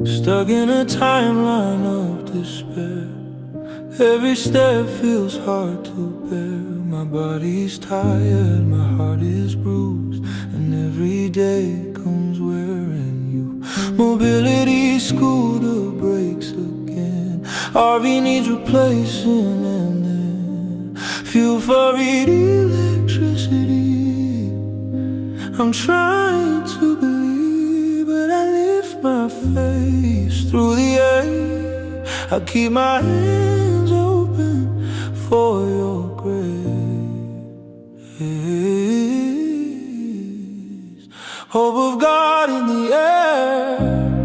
Stuck in a timeline of despair. Every step feels hard to bear. My body's tired, my heart is bruised, and every day comes wearing you. Mobility scooter breaks again. RV needs replacing, and then fuel for electricity. I'm trying to believe, but I lift my face through the air. I keep my hands open for your grace. Hope of God in the air.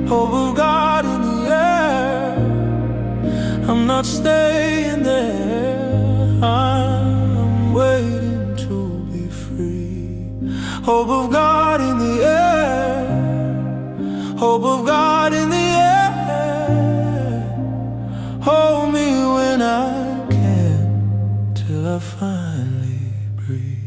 Hope of God in the air. I'm not staying there. I'm waiting to be free. Hope of God in the air. Hope of God in the air. Hold me when I can, till I finally breathe.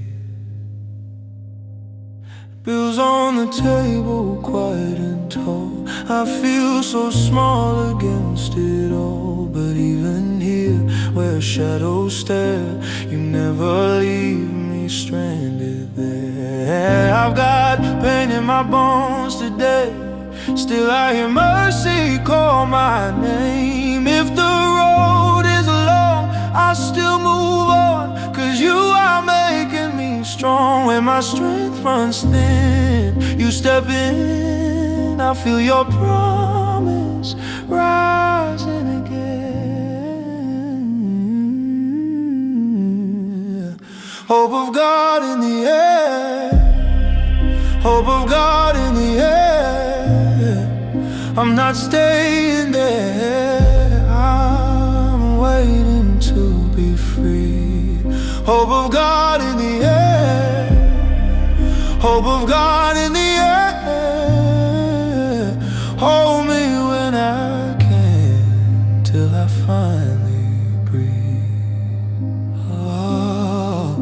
Bills on the table, quiet and tall. I feel so small against it all. But even here, where shadows stare, you never leave me stranded there. I've got pain in my bones today. Still I hear mercy call my name. If the road is long, I still move on, 'cause you are making me strong. When my strength runs thin, you step in. I feel your promise rising again. Hope of God in the air. Hope of God in the air. I'm not staying there. I'm waiting to be free. Hope of God in the air. Hope of God in the air. Hold me when I can, till I finally breathe. Oh,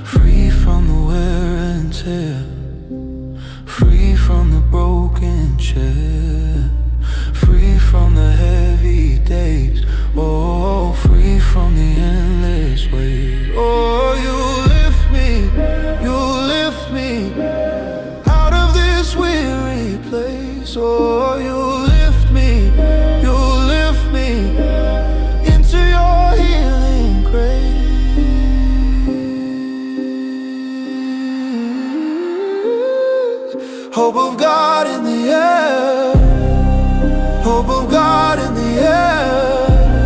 free from the wear and tear, free from the broken chair, free from the heavy days. Oh, free from the endless weight. Oh, you lift me out of this weary place. Oh, you lift me into your healing grace. Hope of God in the air. Hope of God in the air.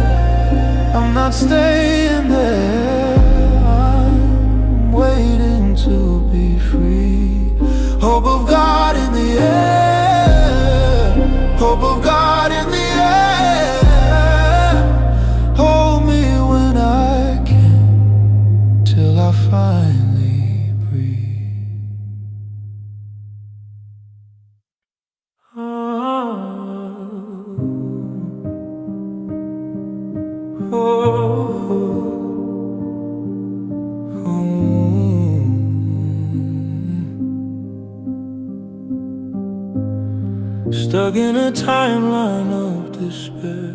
I'm not staying there. I'm waiting to be free. Hope of God in the air. Hope of God in the air. Hold me when I can, till I finally breathe. Stuck in a timeline of despair.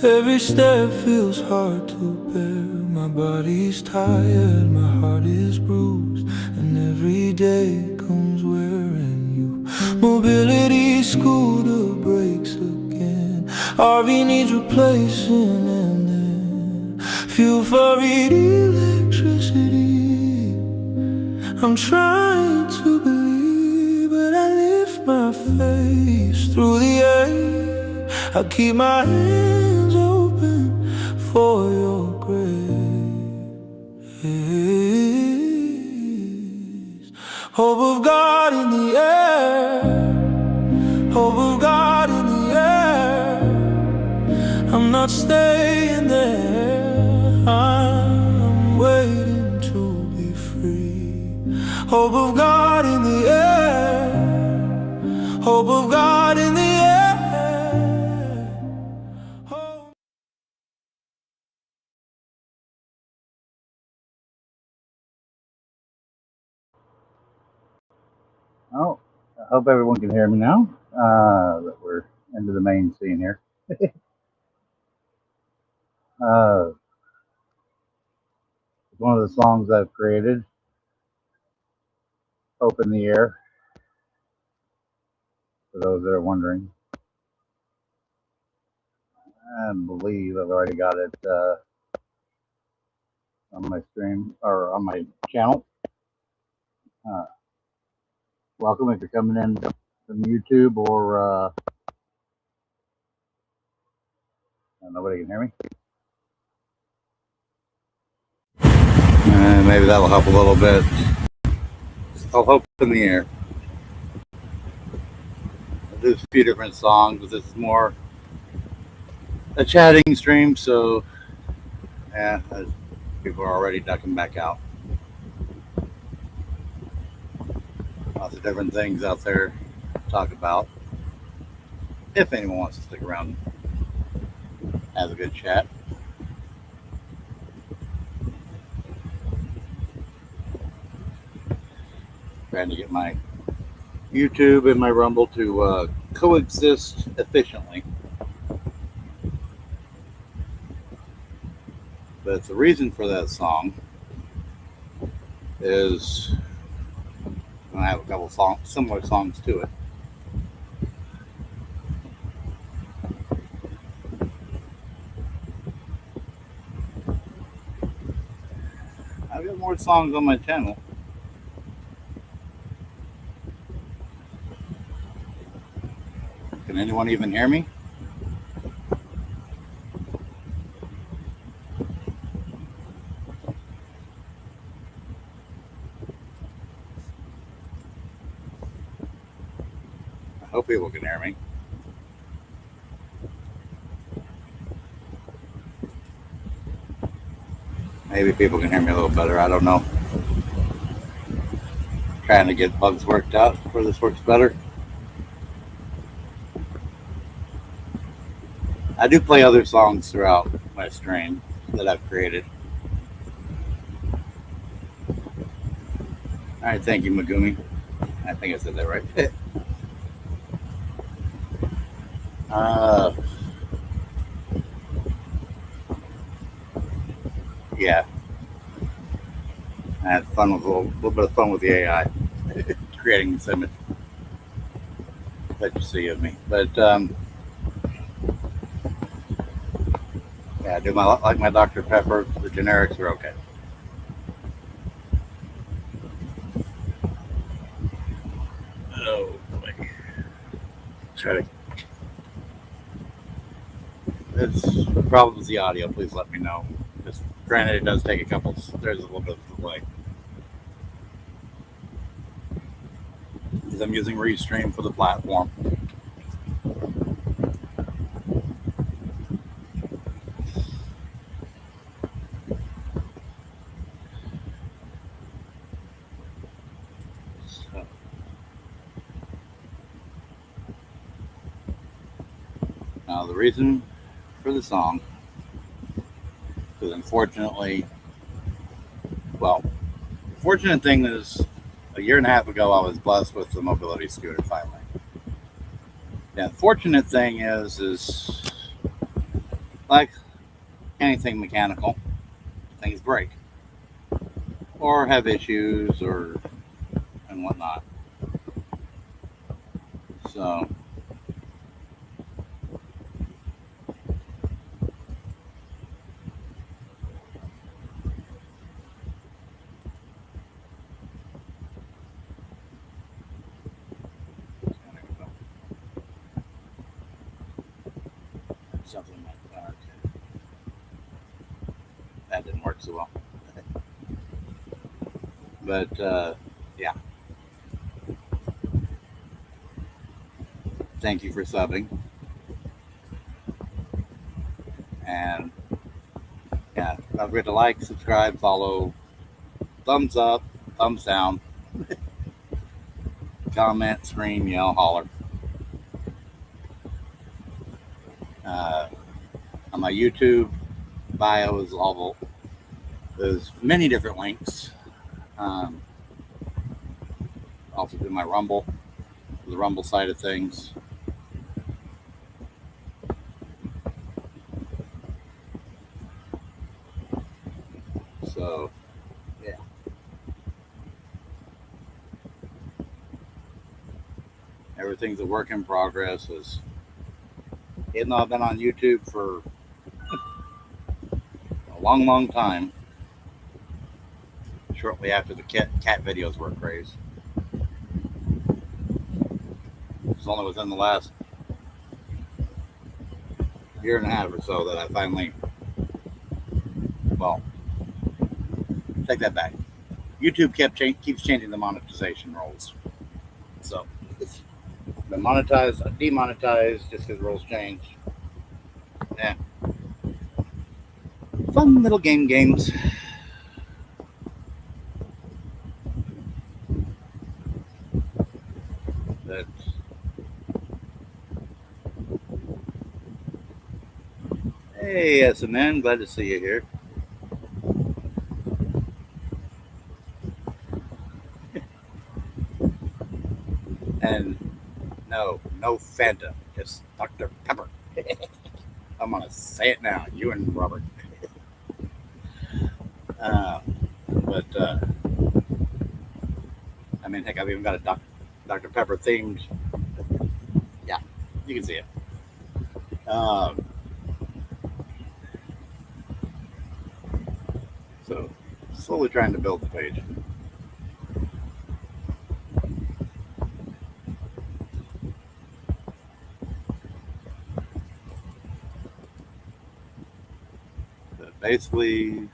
Every step feels hard to bear. My body's tired, my heart is bruised, and every day comes wearing you. Mobility scooter breaks again. RV needs replacing, and then fuel for electricity. I'm trying to believe, but I lift my face through the air. I keep my hands open for your grace. Hope of God in the air. Hope of God in the air. I'm not staying there. I'm waiting to be free. Hope of God in the air. Hope of God in the air. Oh, I hope everyone can hear me now. That we're into the main scene here. uh, it's one of the songs I've created, Open the Air, for those that are wondering. I believe I've already got it on my stream or on my channel. Uh, Welcome if you're coming in from YouTube or nobody can hear me. Maybe that'll help a little bit. I'll hope in the air. I'll do a few different songs. This is more a chatting stream, so yeah, people are already ducking back out. Lots of different things out there to talk about. If anyone wants to stick around and have a good chat. Trying to get my YouTube and my Rumble to coexist efficiently. But the reason for that song is I have a couple similar songs to it. I've got more songs on my channel. Can anyone even hear me? I hope people can hear me. Maybe people can hear me a little better. I don't know. Trying to get bugs worked out where this works better. I do play other songs throughout my stream that I've created. All right, thank you, Megumi. I think I said that right. Yeah, I had fun with a little bit of fun with the AI, creating this image that you see of me. But yeah, I do like my Dr. Pepper. The generics are okay. Oh boy, try to. If problems the audio, please let me know. Just granted, it does take a couple. There's a little bit of delay. Because I'm using Restream for the platform. So. Now the reason for the song, because unfortunately, well, the fortunate thing is a year and a half ago I was blessed with the mobility scooter finally. The unfortunate thing is like anything mechanical, things break or have issues or and whatnot. So something like that. Okay. That didn't work so well. But yeah, thank you for subbing. And yeah, don't forget to like, subscribe, follow, thumbs up, thumbs down, comment, scream, yell, holler. On my YouTube bio is all there's many different links. Also do my Rumble. the Rumble side of things. So, yeah. Everything's a work in progress. Even though I've been on YouTube for a long, long time, shortly after the cat videos were a craze. It's only within the last year and a half or so that I finally, well, take that back. YouTube keeps changing the monetization rules. So it's been monetized, demonetized just because rules change. Yeah. Fun little games. But hey, SMN, glad to see you here. And no Fanta, just Dr. Pepper. I'm gonna say it now, you and Robert. But I mean, heck, I've even got a Dr. Pepper themed. Yeah, you can see it. So slowly trying to build the page. But basically,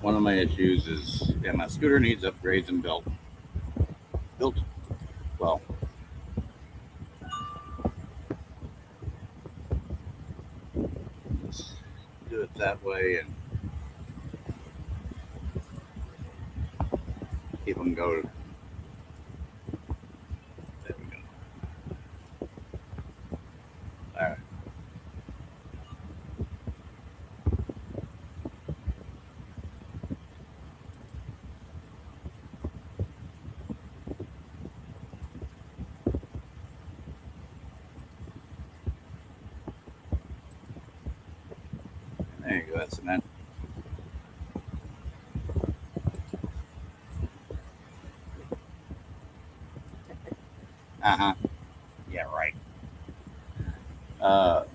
one of my issues is, yeah, my scooter needs upgrades and built. Well, let's do it that way and keep them going. There we go. All right. There you go, that's cement. Uh-huh. Yeah, right. Well,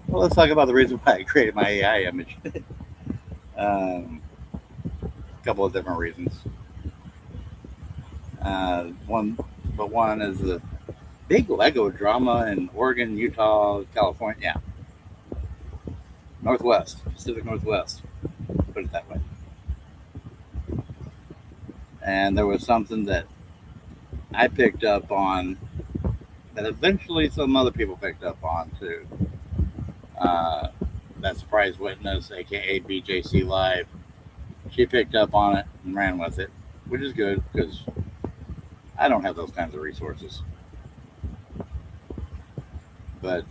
let's talk about the reason why I created my AI image. A couple of different reasons. One is the big Lego drama in Oregon, Utah, California. Yeah. Pacific Northwest, put it that way. And there was something that I picked up on that eventually some other people picked up on too. That surprise witness, aka BJC Live, she picked up on it and ran with it, which is good because I don't have those kinds of resources. But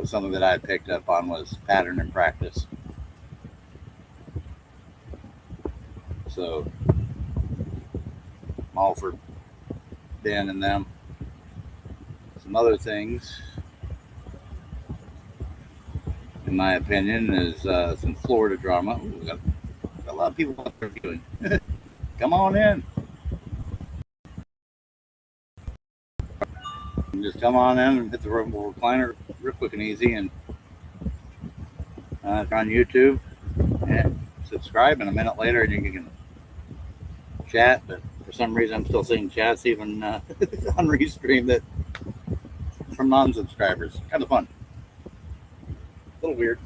something that I picked up on was pattern and practice. So I'm all for Ben and them. Some other things, in my opinion, is some Florida drama. Ooh, we got a lot of people out there doing. Come on in. Just come on in and hit the rumble recliner real quick and easy, and if you're on YouTube, and subscribe. And a minute later, you can chat. But for some reason, I'm still seeing chats even on Restream that from non-subscribers. Kind of fun. A little weird.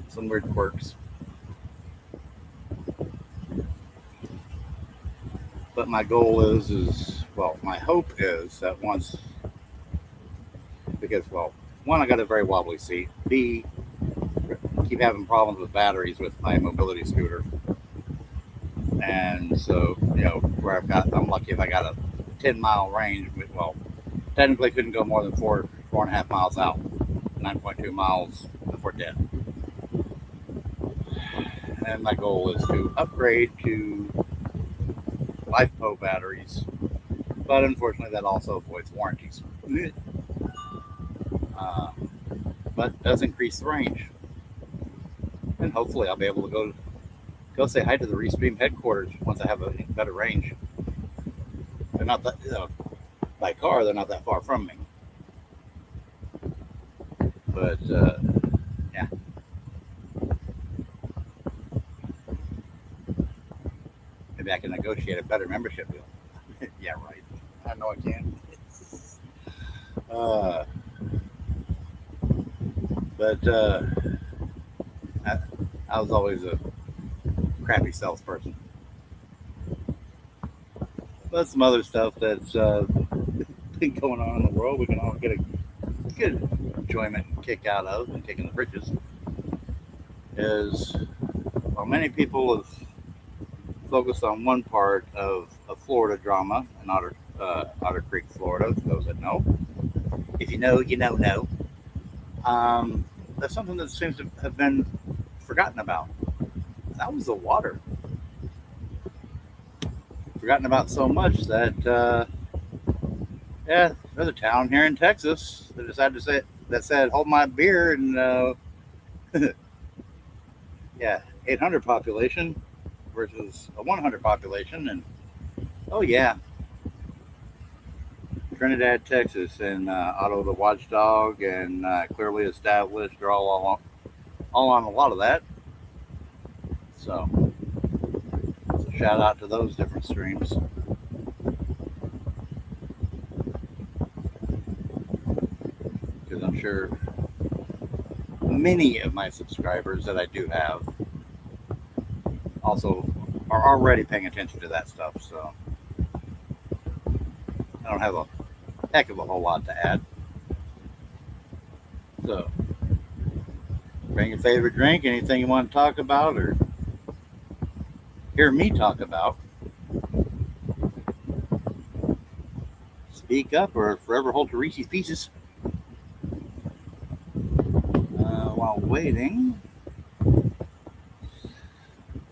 Some weird quirks. But my goal is well, my hope is that once, because, well, one, I got a very wobbly seat. B, keep having problems with batteries with my mobility scooter. And so, where I'm lucky if I got a 10-mile range. Well, technically couldn't go more than 4.5 miles out. 9.2 miles before dead. And my goal is to upgrade to LifePo batteries, but unfortunately that also avoids warranties. Uh, but does increase the range, and hopefully I'll be able to go say hi to the Restream headquarters once I have a better range. They're not that by car, they're not that far from me, but yeah. Maybe I can negotiate a better membership deal. Yeah, right. I know I can. Uh, but I, I was always a crappy salesperson. But some other stuff that's been going on in the world, we can all get a good enjoyment and kick out of and kicking the britches is, while many people have focused on one part of a Florida drama in Otter Creek, Florida, for those that know. If you know, you know. That's something that seems to have been forgotten about. That was the water. Forgotten about so much that, yeah, there's a town here in Texas that decided to said, hold my beer, and yeah, 800 population versus a 100 population, and oh yeah, Trinidad, Texas, and Otto the Watchdog, and Clearly Established are all on a lot of that. So shout out to those different streams. Because I'm sure many of my subscribers that I do have also are already paying attention to that stuff. So I don't have a heck of a whole lot to add. So bring your favorite drink, anything you want to talk about or hear me talk about. Speak up or forever hold to Reese's Pieces. While waiting,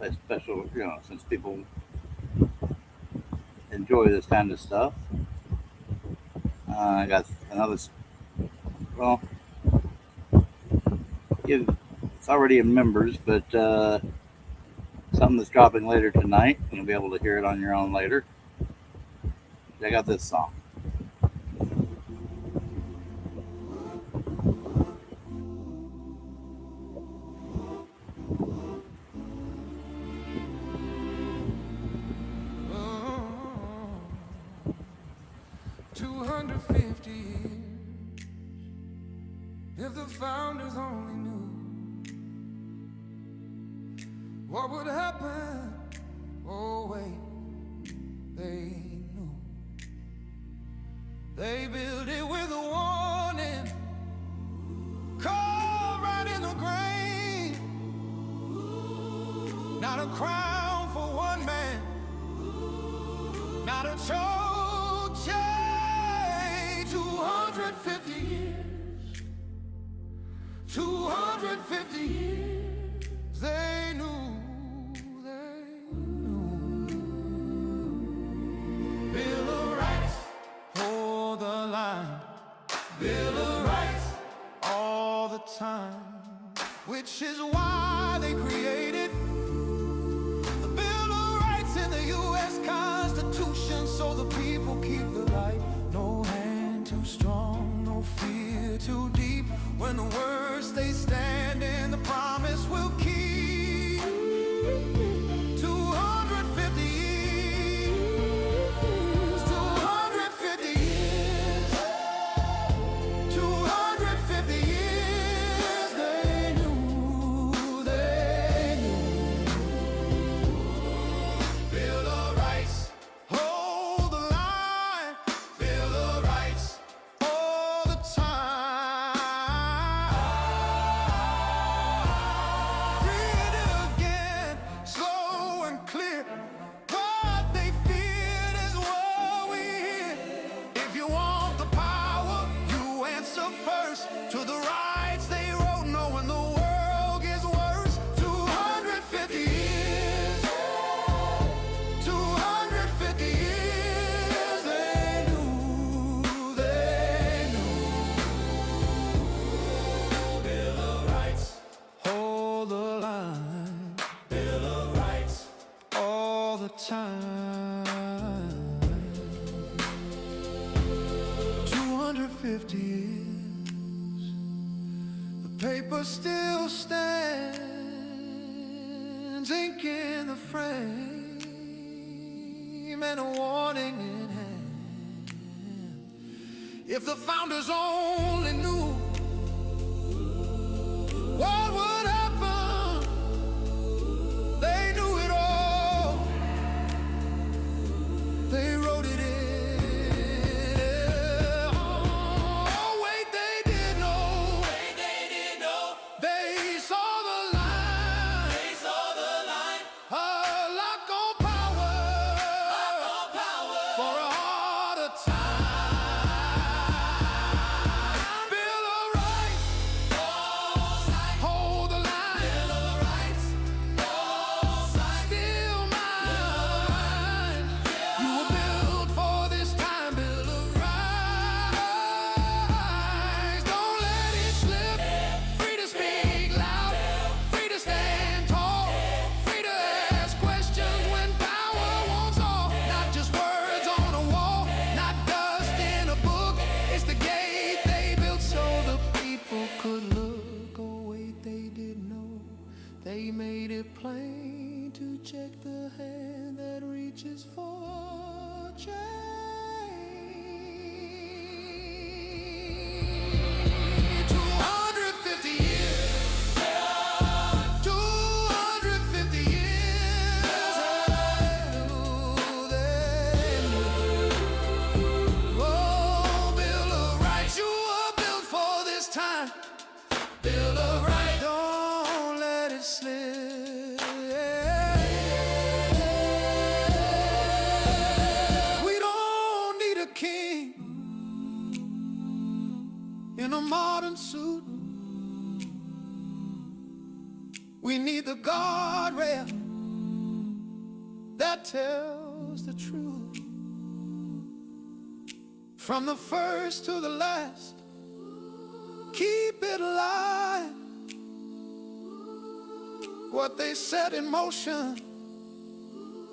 a special, since people enjoy this kind of stuff, I got another, well, it's already in members, but something that's dropping later tonight. You'll be able to hear it on your own later. Check out this song. If the founders only knew what would happen, oh wait, they knew. They built it with a warning, carved right in the grave. Not a crown for one man, not a choke chain. 250 years. 250 years, they knew. Bill of Rights, hold the line. Bill of Rights, all the time. Which is why they created the Bill of Rights in the U.S. Constitution, so the people keep the light. No hand too strong, no fear too deep. When the words they stand in, the promise will keep. 250 years, 250 years, 250 years, they knew. Bill of Rights, hold the line. Bill of Rights, all the time. 250 years, the paper still stands, ink in the frame, and a warning in hand. If the founders only knew what would happen, they knew it all. They wrote it in. Oh, wait, they did know. They saw the line. A lock on power. For a harder time. Bill of Rights. Hold the line. Still mine. You were built for this time. Bill of Rights. Don't let it slip. Free to speak loud. Free to stand tall. Free to ask questions when power wants all. Not just words on a wall. Not dust in a book. It's the gate they built so the people could look. Oh wait, they didn't know. They made it plain to check the hand that reaches for change. 250 years. 250 years. They knew. Oh, Bill of Rights, you were built for this time. Bill of Rights, don't let it slip. We don't need a king in a modern suit. We need the guardrail that tells the truth. From the first to the last, keep it alive. What they set in motion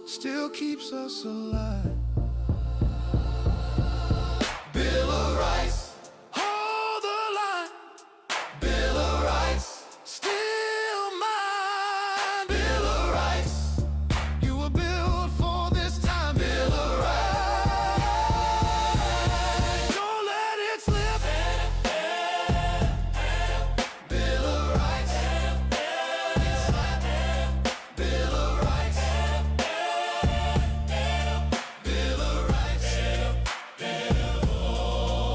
still keeps us alive. Bill of Rights. Hold the line. Bill of Rights. Still mine. Bill of Rights. You were built for this time. Bill of Rights. Don't let it slip. Bill of Rights. Bill of Rights. Bill of Rights.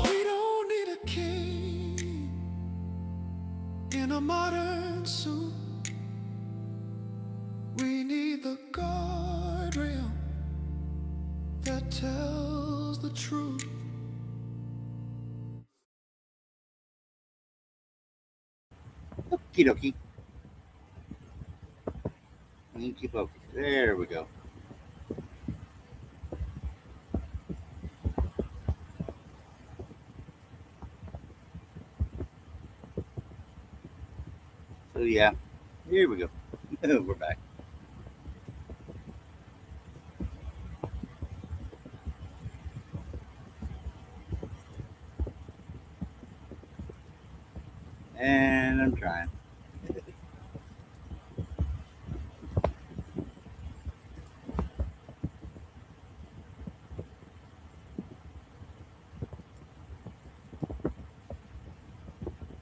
We don't need a king in a modern suit. We need the guardrail that tells the truth. Okie dokie. Okie dokie. There we go. So yeah, here we go. We're back. And I'm trying.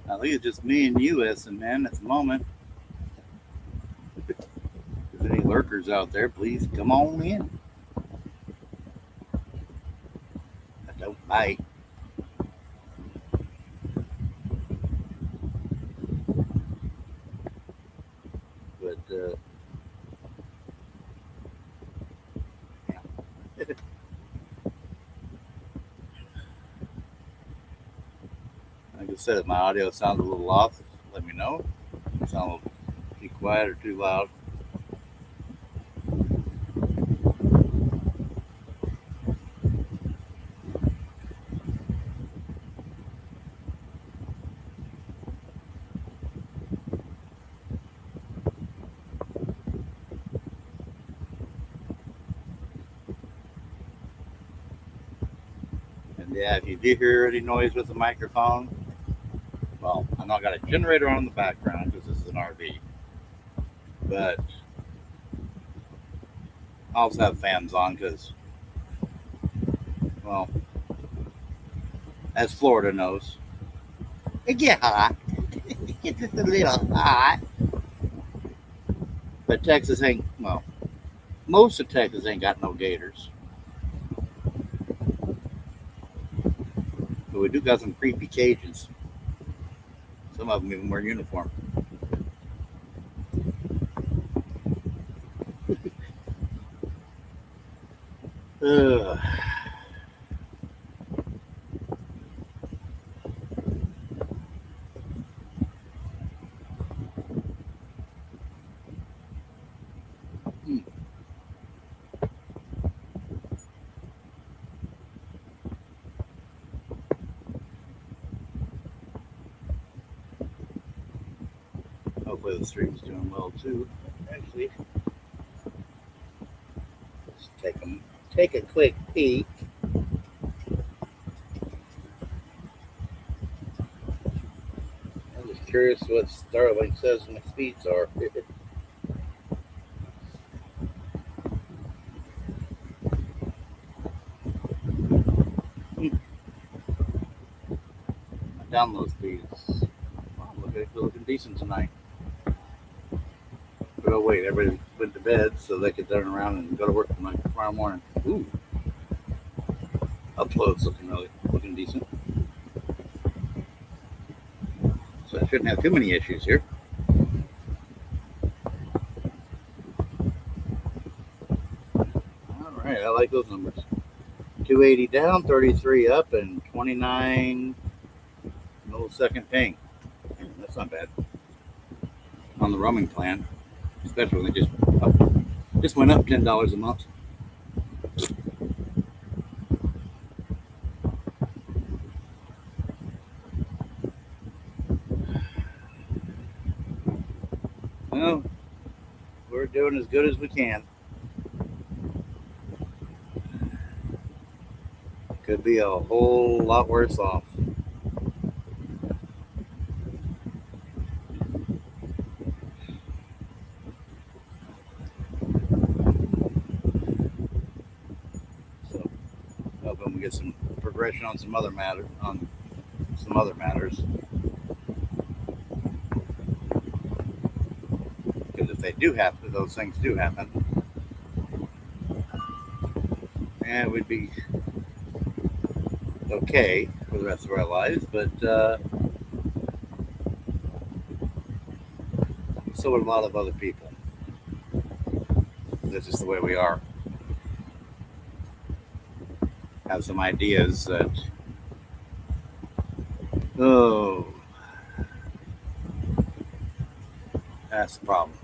I think it's just me and you, Essen, man, at the moment. If there's any lurkers out there, please come on in. I don't bite. But, yeah. Like I said, if my audio sounds a little off, let me know. It sounds a little too quiet or too loud. And yeah, if you do hear any noise with the microphone, well, I'm not got a generator on in the background because this is an RV, but I also have fans on because, well, as Florida knows, it get hot. It gets just a little hot. But Texas ain't, well, most of Texas ain't got no gators. But we do got some creepy Cajuns. Some of them even wear uniform. Ugh. Hmm. Hopefully the stream's doing well too. Actually, let's take a quick peek. I'm just curious what Starlink says my speeds are. My download speeds. Wow, they're looking decent tonight. But oh wait, everybody went to bed so they could turn around and go to work tomorrow morning. Ooh, upload's looking decent. So I shouldn't have too many issues here. All right, I like those numbers. 280 down, 33 up, and 29 millisecond ping. That's not bad on the roaming plan, especially when they just went up $10 a month. Well, we're doing as good as we can. Could be a whole lot worse off. So, hoping we get some progression on some other matters. Because if they do happen, those things do happen, and we'd be okay for the rest of our lives. But so would a lot of other people. That's just the way we are. Have some ideas that, oh, that's the problem.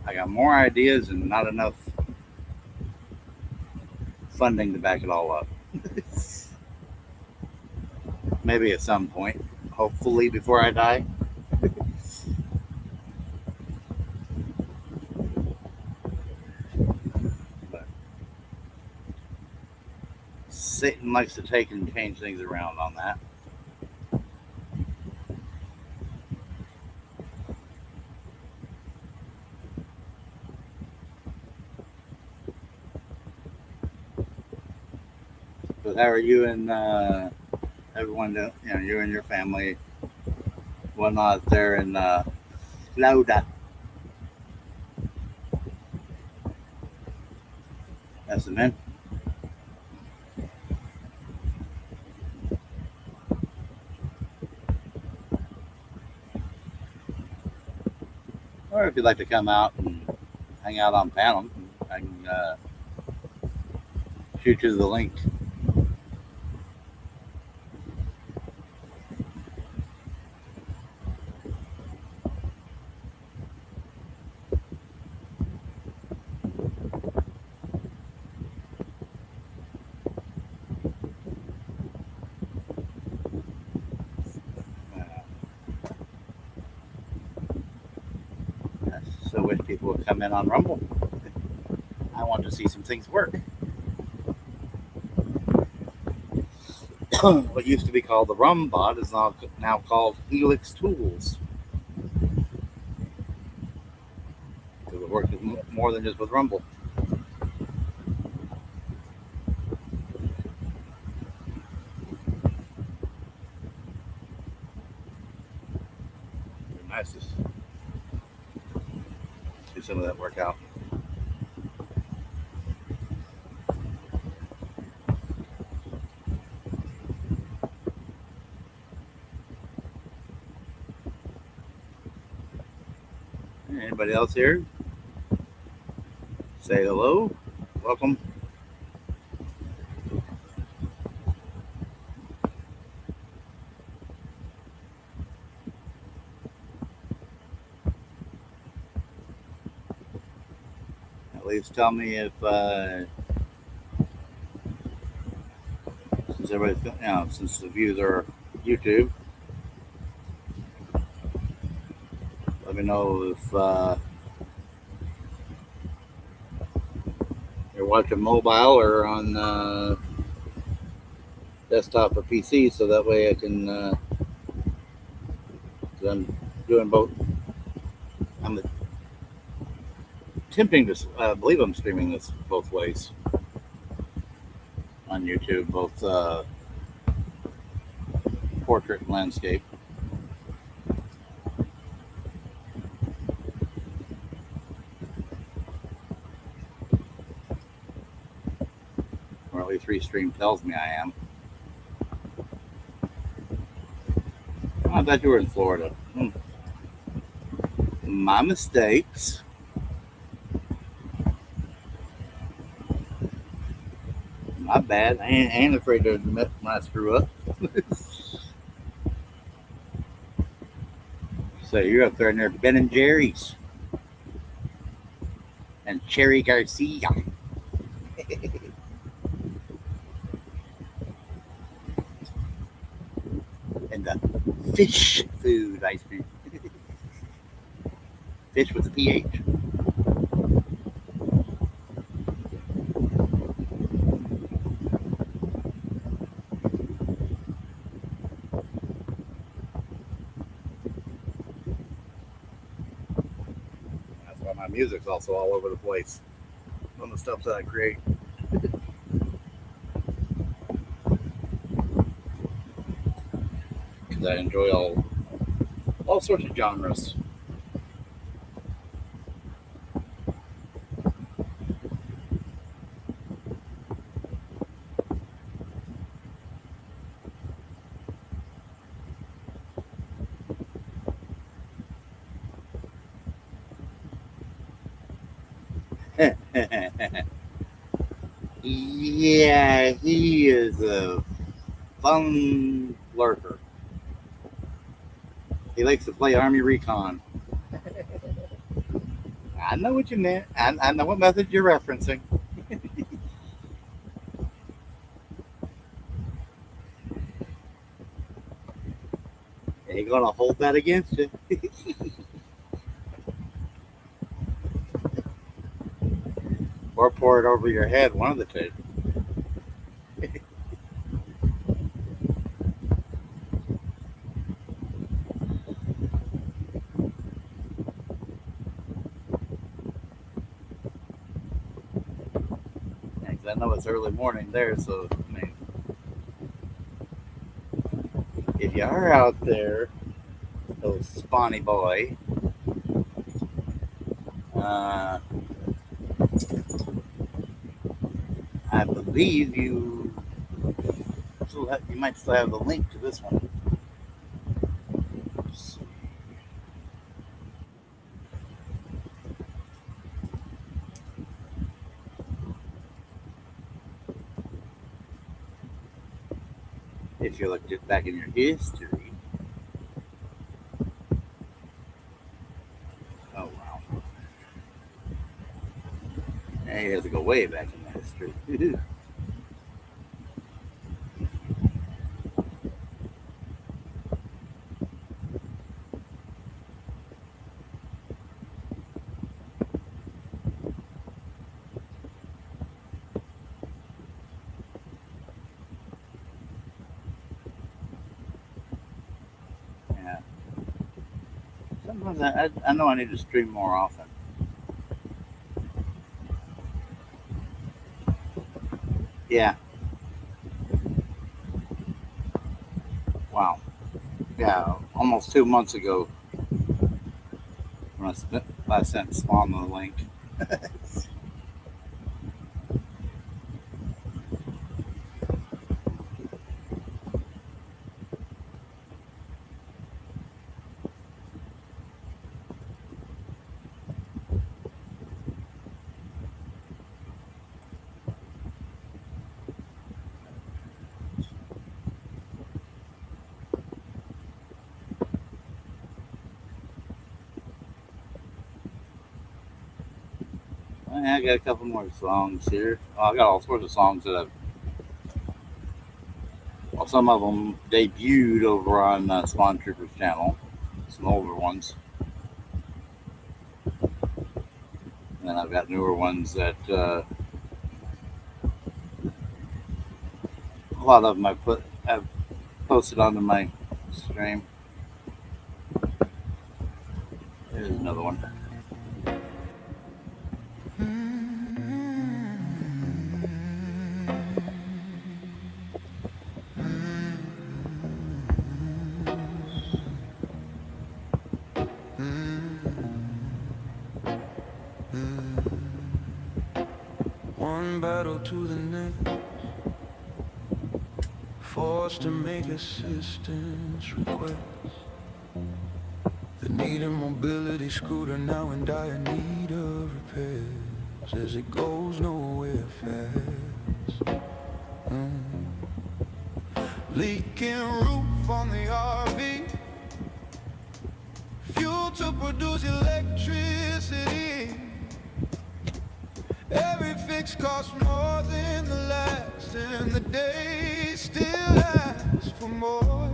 I got more ideas and not enough funding to back it all up. Maybe at some point, hopefully before I die. But Satan likes to take and change things around on that. But how are you and everyone? You and your family, whatnot there in Florida? That's the men. Or if you'd like to come out and hang out on panel, I can shoot you the link. So wish people would come in on Rumble. I want to see some things work. what used to be called the Rum Bot is now called Helix Tools. Because it works with more than just with Rumble. Very nice to do some of that workout. Anybody else here? Say hello. Welcome. At least tell me if since everybody's since the views are YouTube, let me know if you're watching mobile or on desktop or PC, so that way I can. I'm doing both. I'm attempting to. I believe I'm streaming this both ways on YouTube, both portrait and landscape. Or at least Restream tells me I am. I thought you were in Florida. My mistakes. My bad. I ain't afraid to admit when I screw up. So you're up there near Ben and Jerry's and Cherry Garcia. And the fish food ice cream. Fish with a PH. That's why my music's also all over the place on the stuff that I create. Because I enjoy all sorts of genres. Yeah, he is a fun lurker. He likes to play Army Recon. I know what you meant. I know what method you're referencing. Ain't gonna hold that against you. Or pour it over your head, one of the two. I know it's early morning there, so I mean, if you are out there, little spawny boy, I believe you might still have the link to this one. If you look back in your history. Oh wow. Hey, he has to go way back in the history. I know I need to stream more often. Yeah. Wow. Yeah. Almost 2 months ago when I sent Spawn the link. I got a couple more songs here. I got all sorts of songs that well, some of them debuted over on Spawn Trooper's channel, some older ones, and then I've got newer ones that a lot of them I've posted onto my stream. Here's another one. One battle to the next, forced to make assistance requests. The need of mobility scooter now in dire need of repairs, as it goes nowhere fast. Leaking roof on the RV, fuel to produce electricity. Every fix costs more than the last, and the day still asks for more.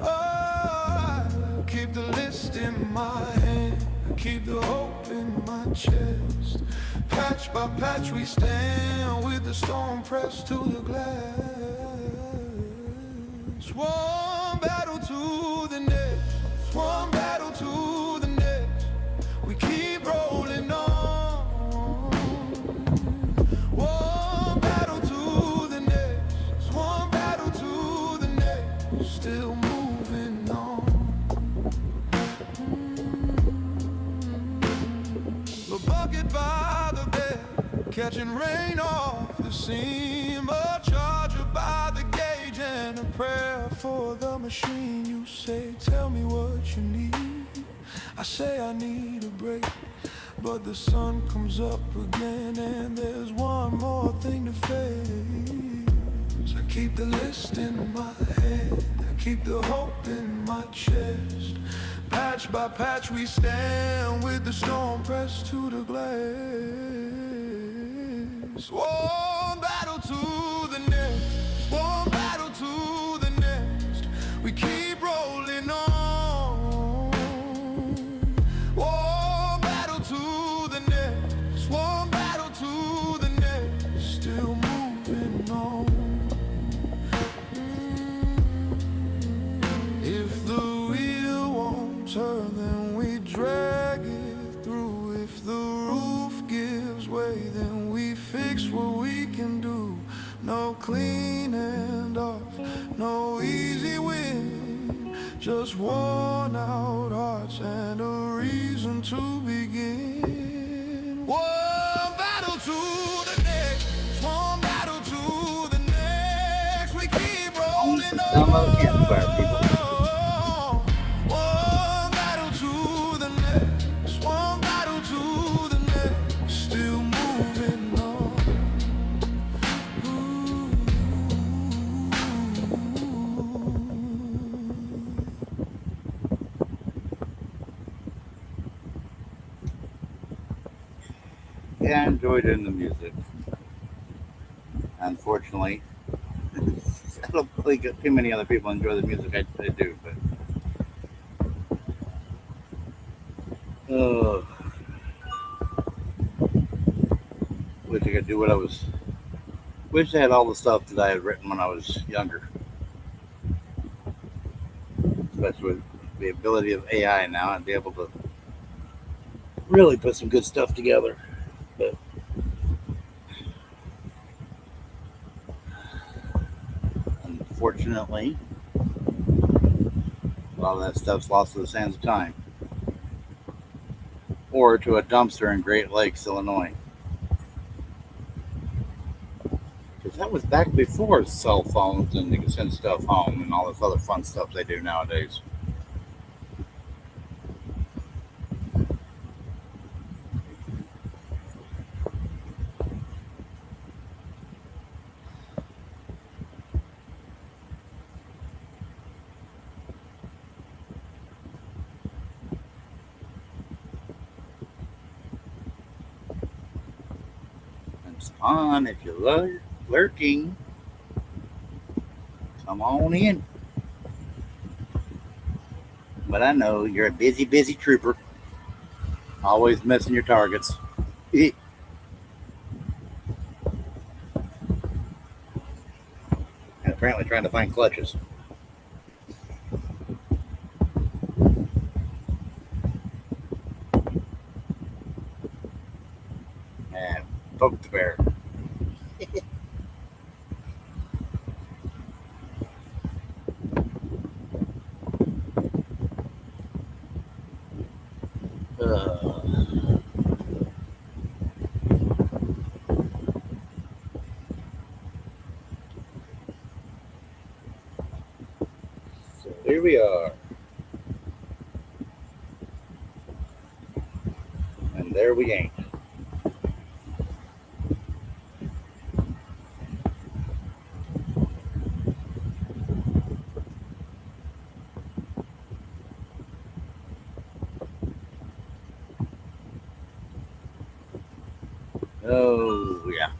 Oh, I keep the list in my hand, I keep the hope in my chest. Patch by patch we stand, with the storm pressed to the glass. One battle to the next, one battle to the next. We keep rolling on. One battle to the next, one battle to the next. Still moving on. The bucket by the bed, catching rain off the seam. A charger by the gauge and a prayer for the machine. You say, tell me what you need. I say I need a break, but the sun comes up again and there's one more thing to face. I keep the list in my head, I keep the hope in my chest. Patch by patch we stand, with the storm pressed to the glass. One battle to the next, one battle to the next. We keep rolling on. One battle to the next, one battle to the next. Still moving on. If the wheel won't turn, then we drag it through. If the roof gives way, then we fix what we can do. No clean and off, no easy win, just worn out hearts and a reason to begin. One battle to the next, one battle to the next. We keep rolling Download Campfire, people. One battle to the next, one battle to the next. Still moving on. Yeah, I enjoy doing the music. Unfortunately, I don't think too many other people enjoy the music I do, but wish I could do what I was. Wish I had all the stuff that I had written when I was younger, especially the ability of AI now and be able to really put some good stuff together. But unfortunately, a lot of that stuff's lost to the sands of time or to a dumpster in Great Lakes, Illinois. Because that was back before cell phones and you can send stuff home and all this other fun stuff they do nowadays. And Spawn, if you're lurking, come on in. But I know you're a busy, busy trooper, always missing your targets. And apparently trying to find clutches. And poke the bear. So here we are. And there we ain't. Oh, yeah.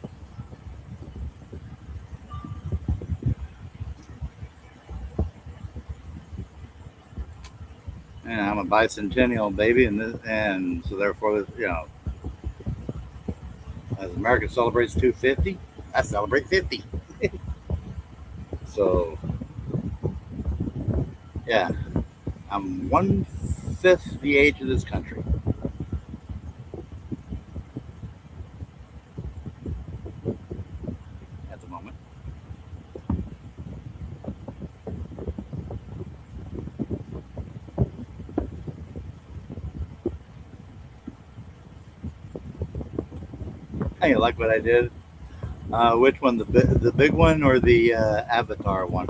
And I'm a bicentennial baby, and so therefore, as America celebrates 250, I celebrate 50. So, yeah, I'm 1/5 the age of this country at the moment. Hey, you like what I did? Which one, the big one or the Avatar one?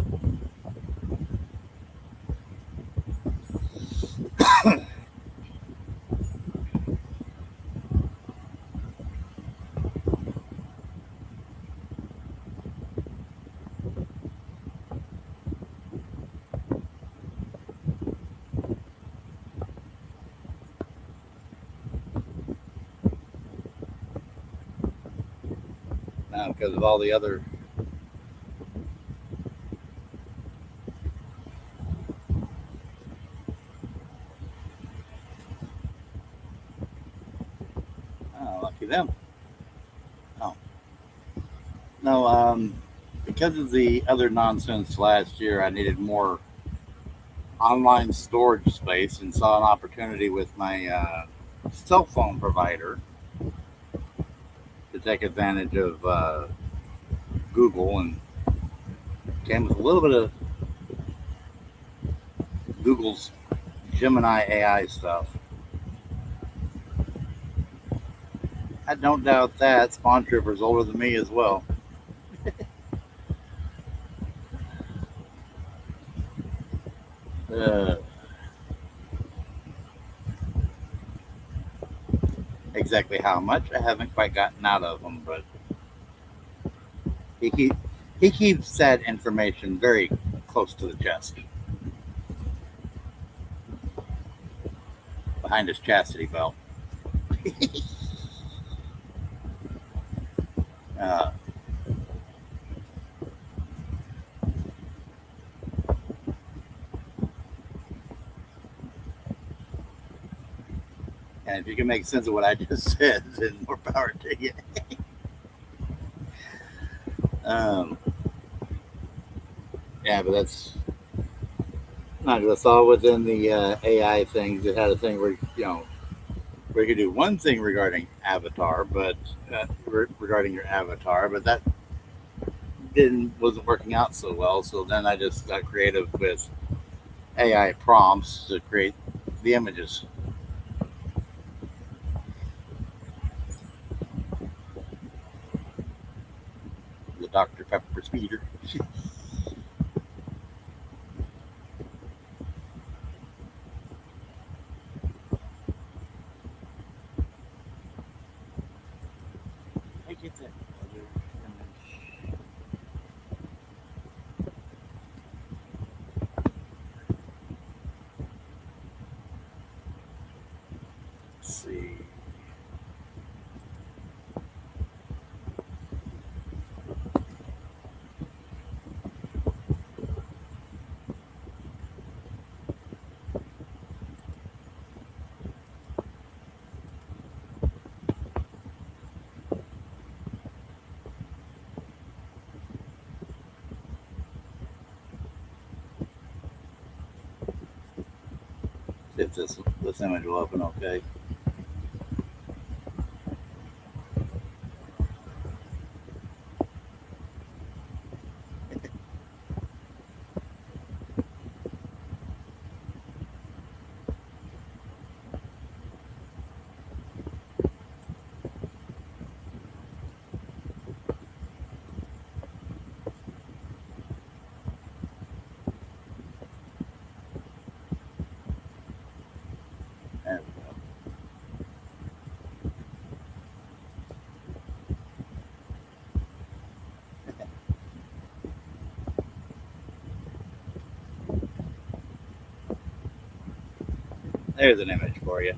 Now, because of all the other. Oh, lucky them. Oh, no, because of the other nonsense last year, I needed more online storage space and saw an opportunity with my cell phone provider to take advantage of Google and came with a little bit of Google's Gemini AI stuff. I don't doubt that. Spawn Trooper's older than me as well. Uh, exactly how much I haven't quite gotten out of him, but he keep, he keeps that information very close to the chest, behind his chastity belt. uh, and if you can make sense of what I just said, then more power to you. um, yeah, but that's No, 'cause I saw within the AI things, it had a thing where where you could do one thing regarding avatar, but regarding your avatar, but that didn't wasn't working out so well. So then I just got creative with AI prompts to create the images. The Dr. Pepper speeder. I get that other image. Let's see. See if this image will open okay. There we go. There's an image for you.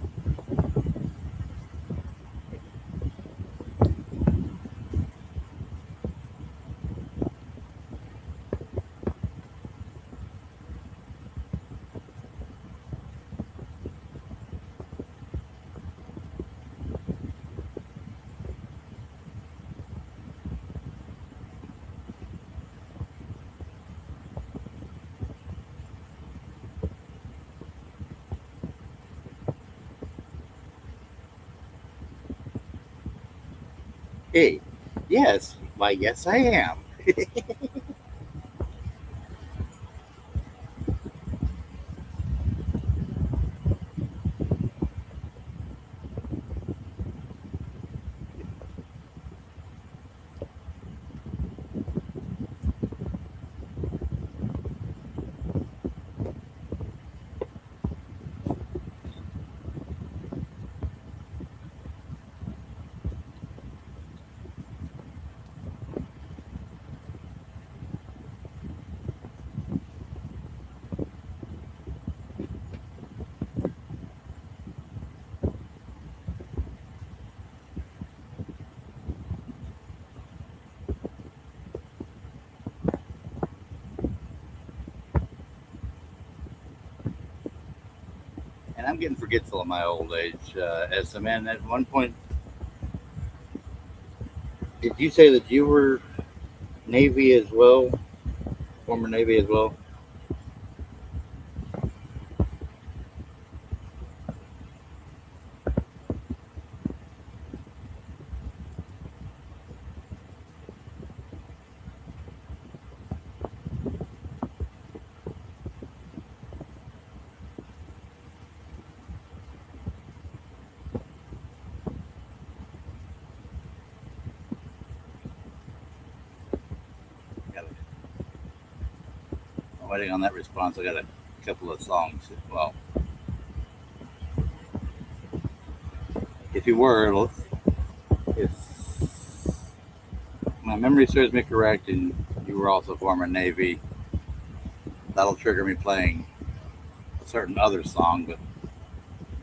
Hey, yes, why yes I am. And I'm getting forgetful in my old age. As a man, at one point, did you say that you were Navy as well? Former Navy as well? Got waiting on that response. I got a couple of songs. Well, if you were, if my memory serves me correct, and you were also former Navy, that'll trigger me playing a certain other song. But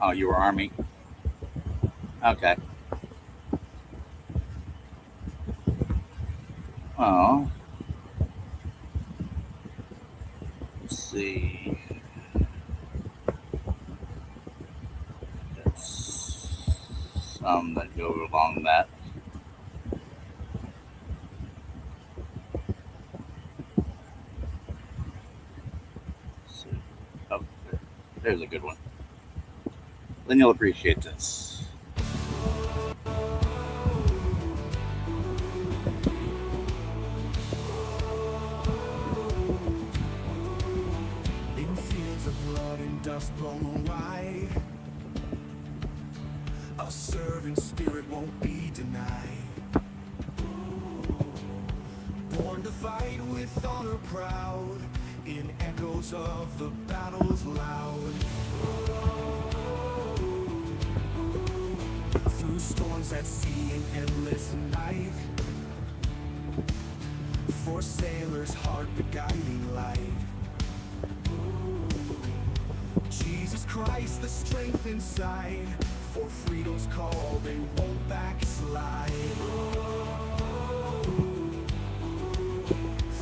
oh, you were Army. Okay. Oh, let's see. That's some that go along that. Let's see. There's a good one. Then you'll appreciate this. In fields of blood and dust blown wide, a servant spirit won't be denied. Born to fight with honor proud, in echoes of the battles loud. Through storms at sea and endless night, for sailors' heart the guiding light. Jesus Christ, the strength inside, for freedom's call they won't backslide.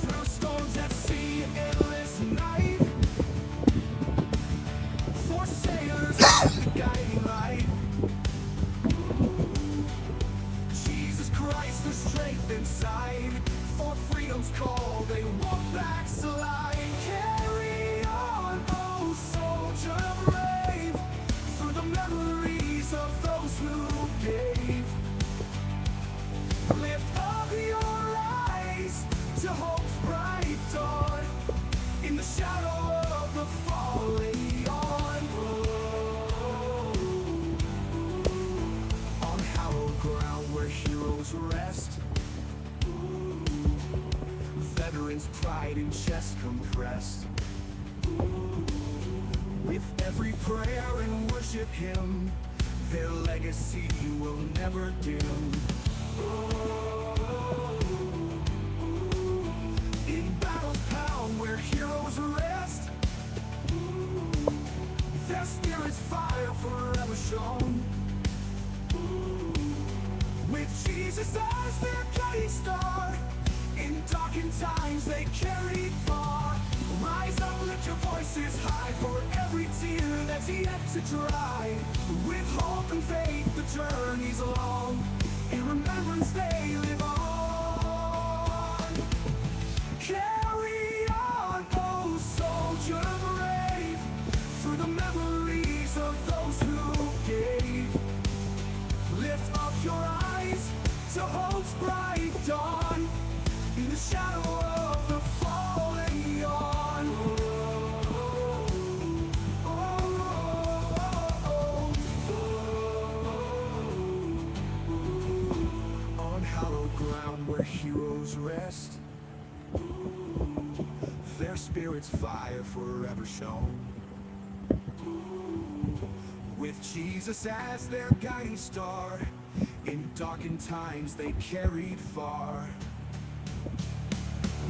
Through storms at sea and endless night, for sailors the guiding light. Jesus Christ, the strength inside, for freedom's call they won't backslide. Carry on, oh soldier brave, through the memories of those who gave. Lift up your eyes to hope's bright dawn, in the shadow of the falling dawn. On hallowed ground where heroes rest, veterans' pride in chest compressed. With every prayer and worship hymn, their legacy will never dim. In battle's pound where heroes rest, their spirit's fire forever shone. With Jesus as their guiding star, in darkened times they carried far. Rise up, lift your voices high, for every tear that's yet to dry. With hope and faith the journey's long, in remembrance they live on. Carry on, oh soldier brave, through the memories of those who gave. Lift up your eyes to hope's bright dawn, in the shadow of the falling yawn. On hallowed ground where heroes rest, their spirits' fire forever shone. With Jesus as their guiding star, in darkened times they carried far.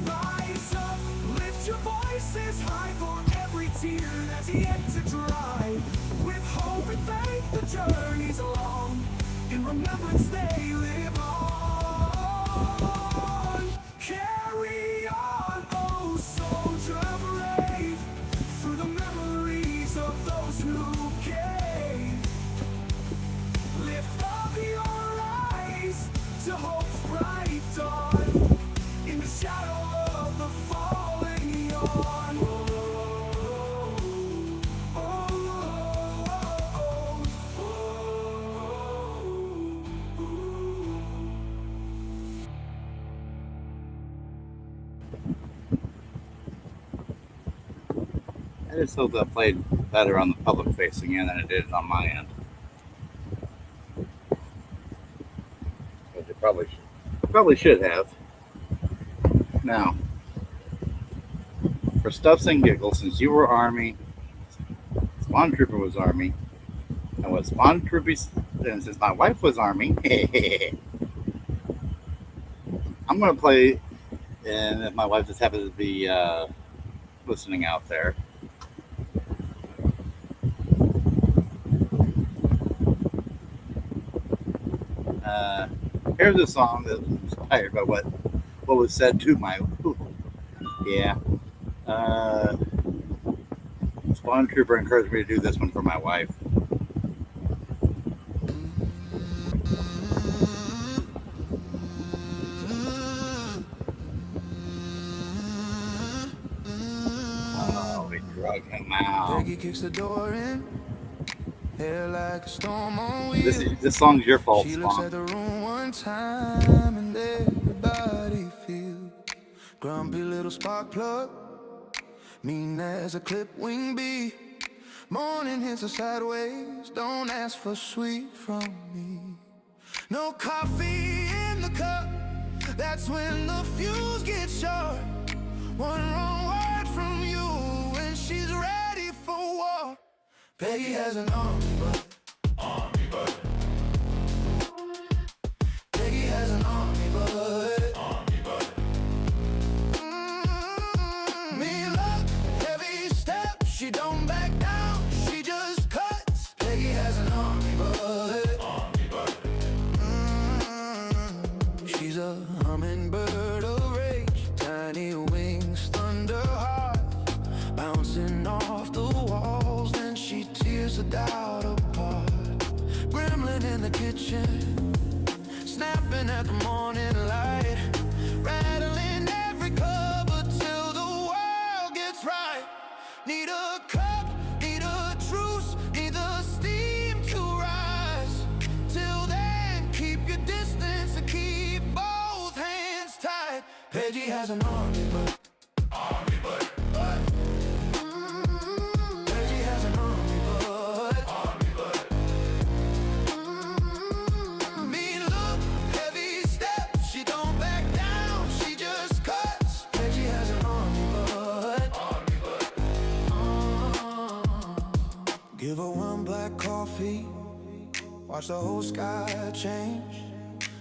Rise up, lift your voices high, for every tear that's yet to dry. With hope and faith the journey's long, in remembrance they live on. Carry on, oh soldier brave, through the memories of those who gave. Lift up your eyes to hope's bright dawn, in the shadow of the falling yawn. I just hope that played better on the public facing end than it did on my end. Which it probably should have. Now, for stuffs and giggles, since you were Army, Spawn Trooper was Army, and what Spawn Trooper, and since my wife was Army, I'm going to play, and if my wife just happens to be listening out there, here's a song that was inspired by what was said to my Spawn Trooper encouraged me to do this one for my wife. Oh, we come out. Peggy kicks the door in, hair like a storm on wheels. This song's your fault, She looks Spawn. at the room one time and everybody feels grumpy little spark plug, mean as a clip wing bee. Morning hits her sideways, don't ask for sweet from me. No coffee in the cup, that's when the fuse gets short. One wrong word from you and she's ready for war. Peggy has an army butt. Peggy has an army butt. Mean look, heavy step, she don't back down, she just cuts. Peggy has an army butt. She's a hummingbird of rage, tiny wings, thunder heart, bouncing off the walls, then she tears the doubt apart. Gremlin in the kitchen, snapping at the morning light, rattling every cupboard till the world gets right. Need a cup, need a truce, need the steam to rise. Till then, keep your distance and keep both hands tight. Peggy has an army butt. Peggy has an army butt. Mean look, heavy step, she don't back down, she just cuts. Peggy has an army butt. Give her one black coffee, watch the whole sky change,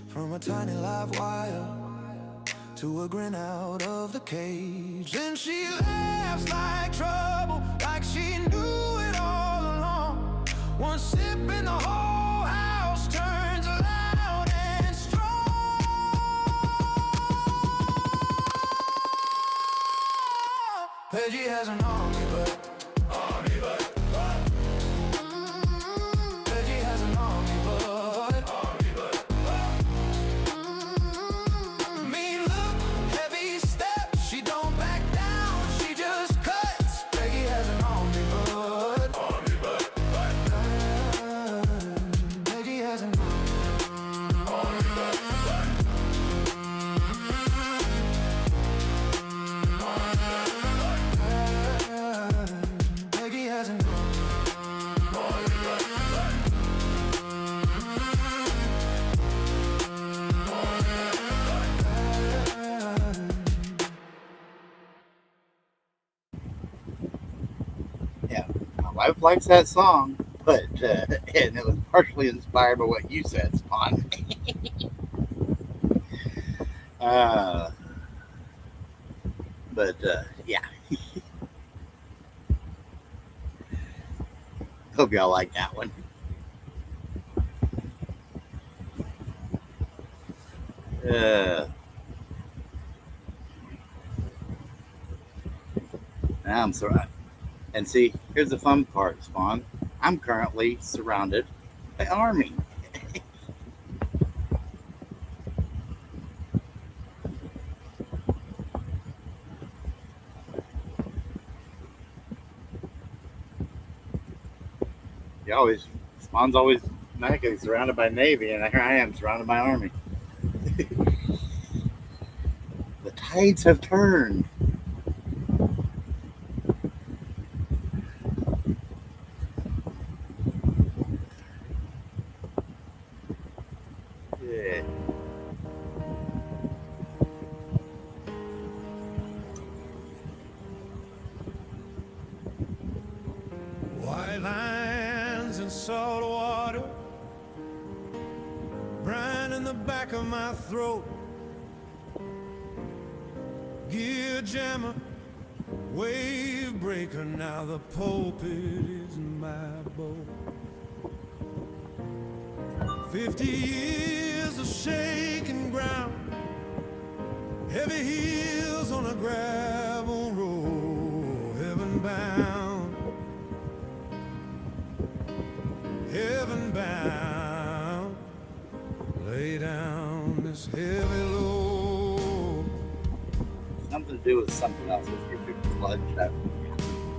from a tiny live wire to a grin out of the cage. Then she laughs like trouble, like she knew it all along. One sip and the whole house turns loud and strong. Peggy has an army butt. Peggy has an army butt. Mean look, heavy step, she don't back down, she just cuts. Peggy has an army butt. Peggy has an army butt. Peggy has an Yeah, my wife likes that song, but and it was partially inspired by what you said, Spawn. But yeah, hope y'all like that one. Now I'm surrounded. And see, here's the fun part, Spawn. I'm currently surrounded by army. Spawn's always mad because he's surrounded by Navy, and here I am surrounded by Army. The tides have turned. Yeah. white lines and salt water, brine in the back of my throat, gear jammer, wave breaker, now the pulpit is my boat. 50 years of shaking ground, heavy heels on a gravel road, heaven bound, heaven bound. Lay down this heavy load. Something to do with something else with your big clutch.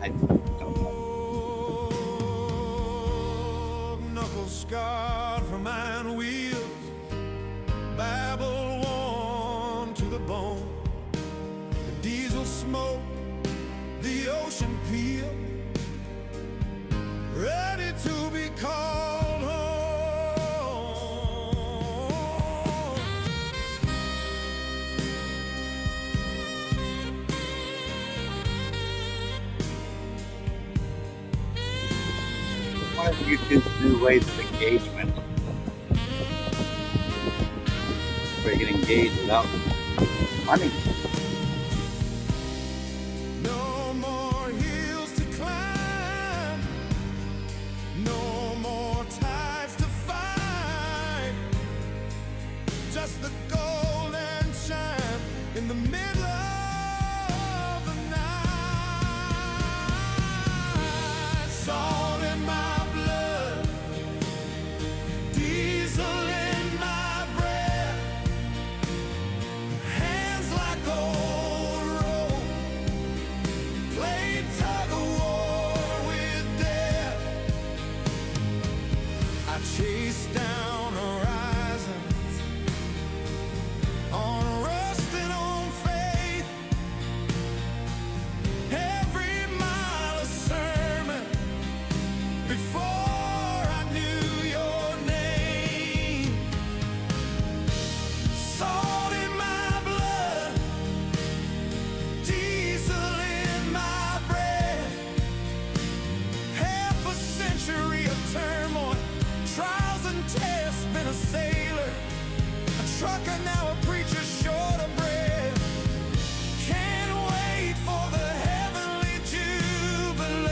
I I don't know. Knuckles scarred from iron wheels, Babel worn to the bone. The diesel smoke, the ocean peel, ready to be called home. Why would you choose new ways of engagement where you can engage without money? No more hills to climb, no more tides to fight, just the golden shine in the middle of the night. Salt in my blood, diesel in my breath, hands like old rope, play tug of war with death. I chase down horizons on rust and on faith. Every mile a sermon before I knew your name. Salt in my blood, diesel in my breath, half a century of turmoil, trials and tests, been a sailor, a trucker, now a preacher short of breath. Can't wait for the heavenly jubilations,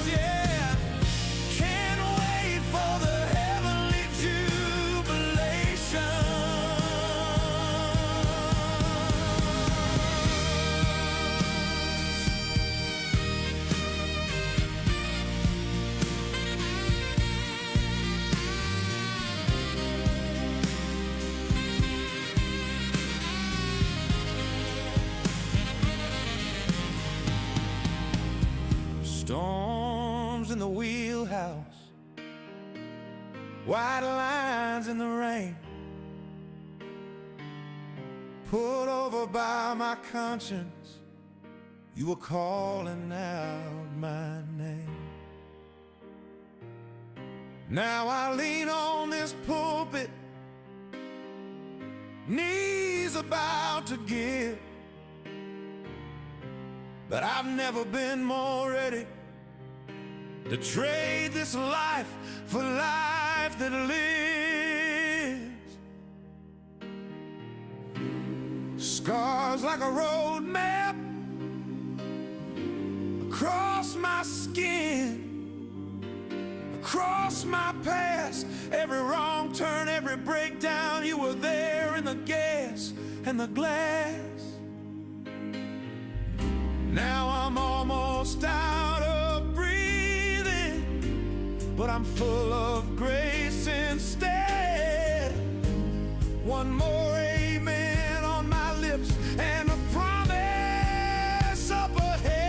yeah. Can't wait for the heavenly jubilations. Storms in the wheelhouse, white lines in the rain, pulled over by my conscience, you were calling out my name. Now I lean on this pulpit, knees about to give, but I've never been more ready to trade this life for life that lives. Scars like a road map across my skin, across my past. Every wrong turn, every breakdown, you were there in the gas and the glass. Now I'm almost out of breathing, but I'm full of grace instead. One more amen on my lips and a promise up ahead.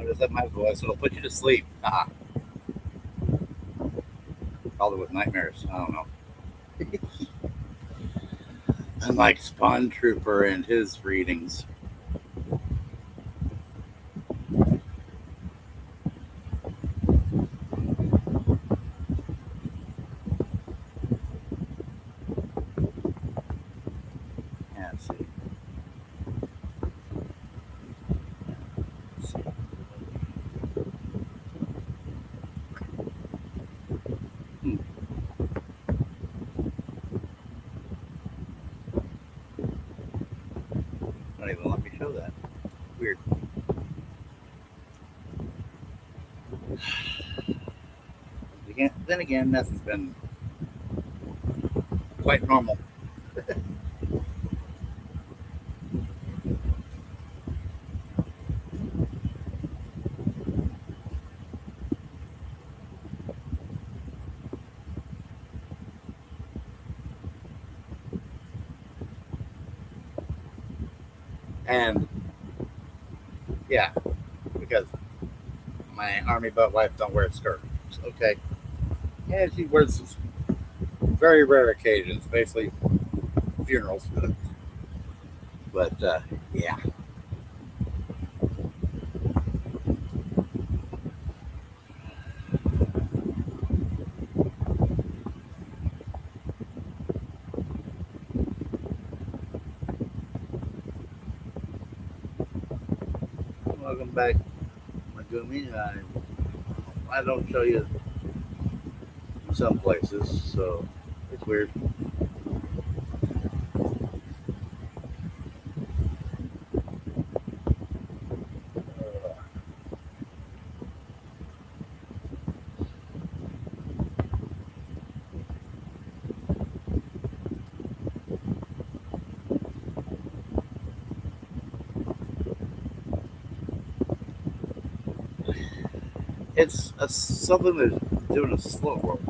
Just let my voice, it'll put you to sleep. Probably with nightmares. I don't know. Unlike Spawn Trooper and his readings. Yeah, let's see. show that. Weird. Then again, nothing's been quite normal. And yeah, because my army butt wife don't wear a skirt. Okay. Yeah, she wears very rare occasions, basically funerals. But yeah. Welcome back, Megumi. I don't show you some places, so it's weird. It's something that's doing a slow roll.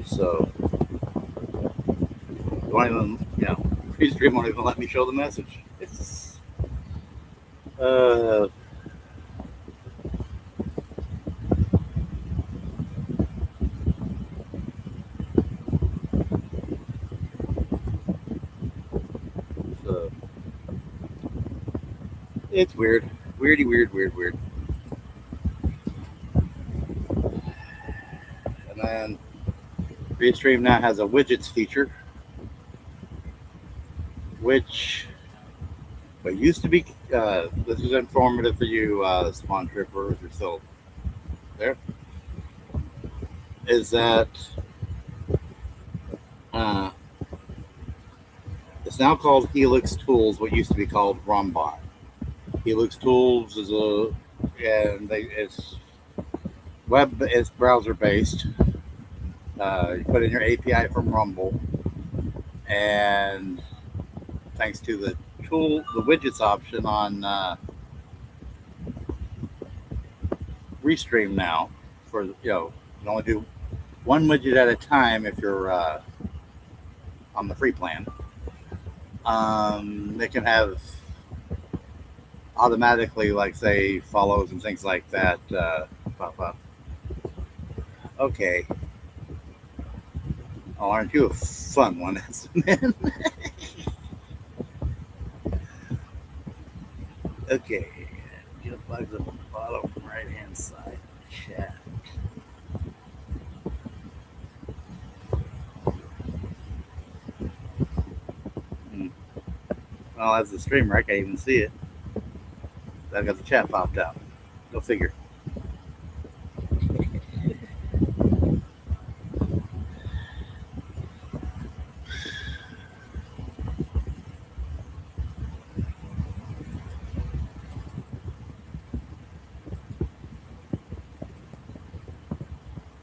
So, don't even, Restream won't even let me show the message. It's, uh, so, it's weird. Weirdy, weird. And then, Restream now has a widgets feature, which used to be, this is informative for you, Spawn Tripper, if you're still there, is that uh, it's now called Helix Tools, what used to be called Rumbot. Helix Tools is it's browser based. You put in your API from Rumble, and thanks to the widgets option on Restream now, for you can only do one widget at a time if you're on the free plan. They can have automatically, like say, follows and things like that pop up. Okay. Oh, aren't you a fun one, man? Okay. Get bugs up on the bottom right hand side. Chat. Well, as the streamer, I can't even see it. I got the chat popped out. Go figure.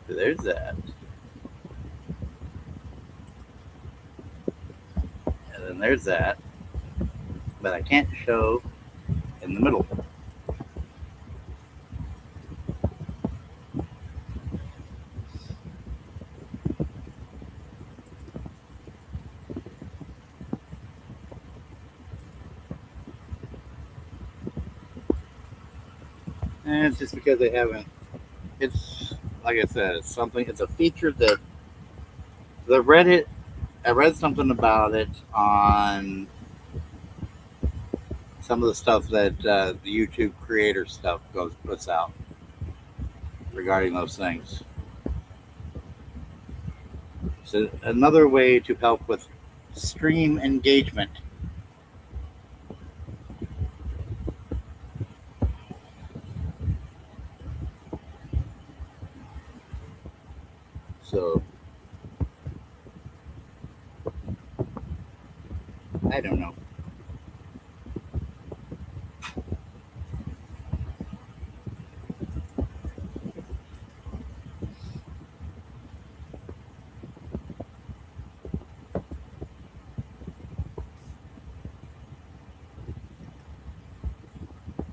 There's that. And then there's that. But I can't show in the middle. And it's just because they haven't. It's like I said, it's a feature that the Reddit. I read something about it on some of the stuff that the YouTube creator stuff puts out regarding those things. So another way to help with stream engagement. So I don't know.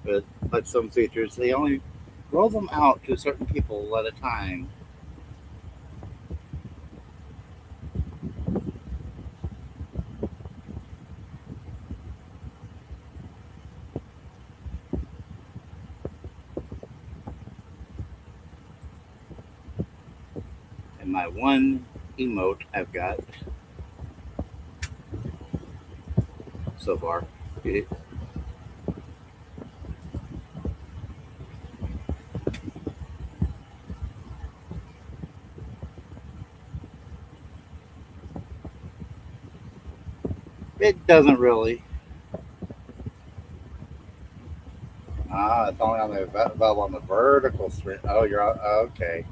But like some features, they only roll them out to certain people at a time. And my one emote I've got so far, it doesn't really. It's only on the available on the vertical screen. Oh, you're okay.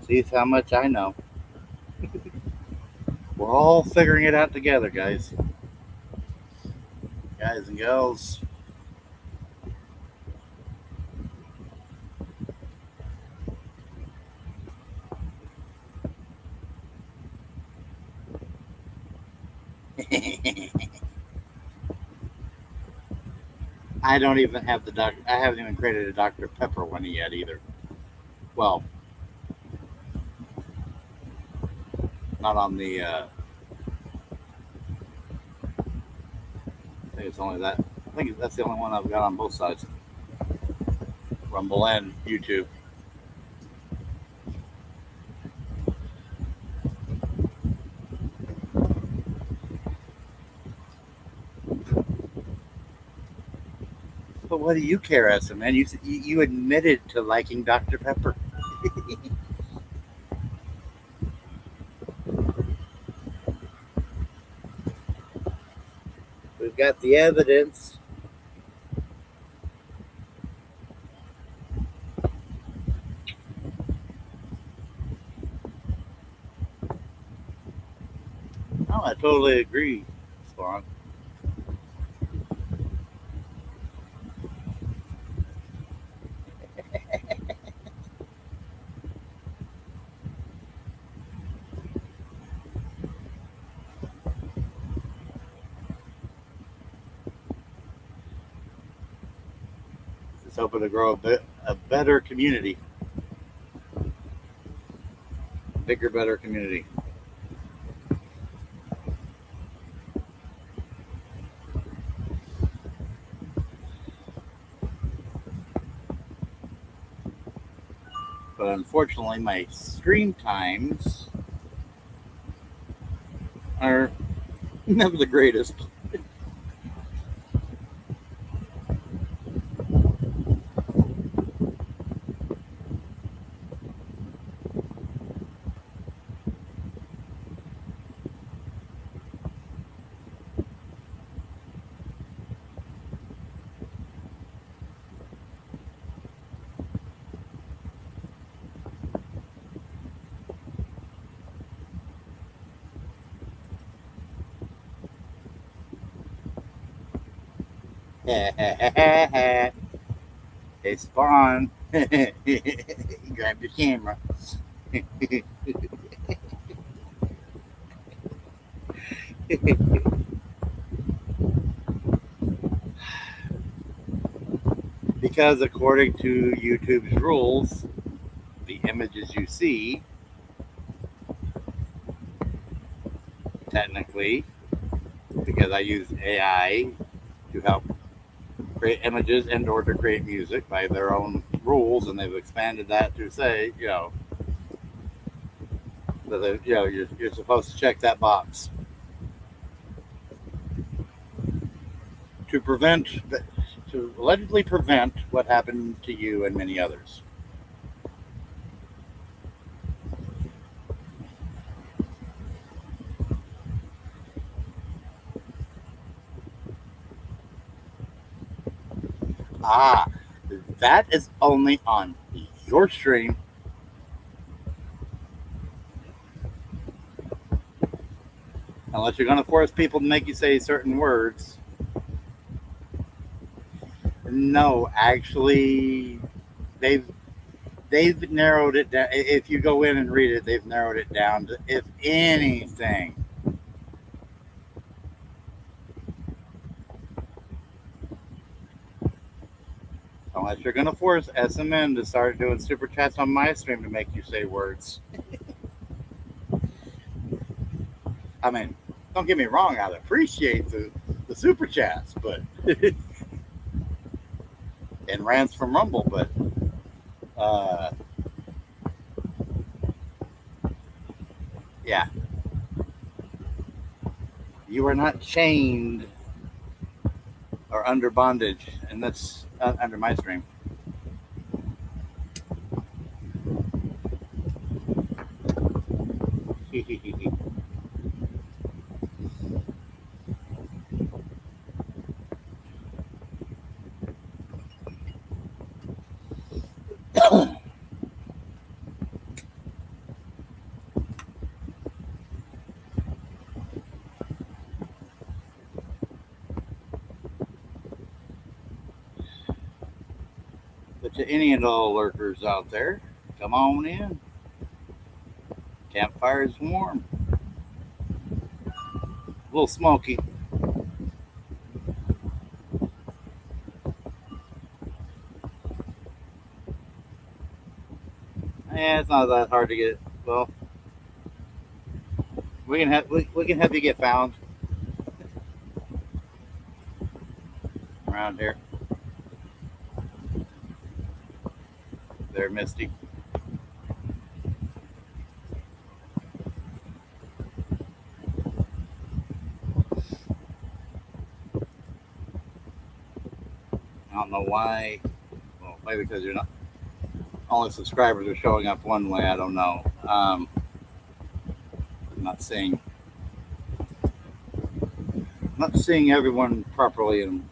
See how much I know. We're all figuring it out together, guys and girls. I don't even have I haven't even created a Dr. Pepper one yet either. Well, not on the. I think it's only that. I think that's the only one I've got on both sides, Rumble and YouTube. But what do you care, as a man? You admitted to liking Dr. Pepper. We've got the evidence. Oh, I totally agree, Spawn. It's hoping to grow a better community, bigger, better community. But unfortunately, my stream times are never the greatest. Hey, Spawn, grab your camera. Because according to YouTube's rules, the images you see, technically, because I use AI to help create images and or to create music by their own rules, and they've expanded that to say, that you're supposed to check that box to to allegedly prevent what happened to you and many others. Ah, that is only on your stream. Unless you're going to force people to make you say certain words. No, actually, they've narrowed it down. If you go in and read it, they've narrowed it down to, if anything, unless you're going to force SMN to start doing super chats on my stream to make you say words. I mean, don't get me wrong, I'd appreciate the super chats, but and rants from Rumble, but yeah, you are not chained or under bondage, and that's under my stream. But to any of the lurkers out there, come on in. Campfire is warm. A little smoky. Yeah, it's not that hard to get. Well, we can help you get found around here. There, Misty. I don't know why. Well, maybe because you're not. All the subscribers are showing up one way. I don't know. I'm not seeing everyone properly in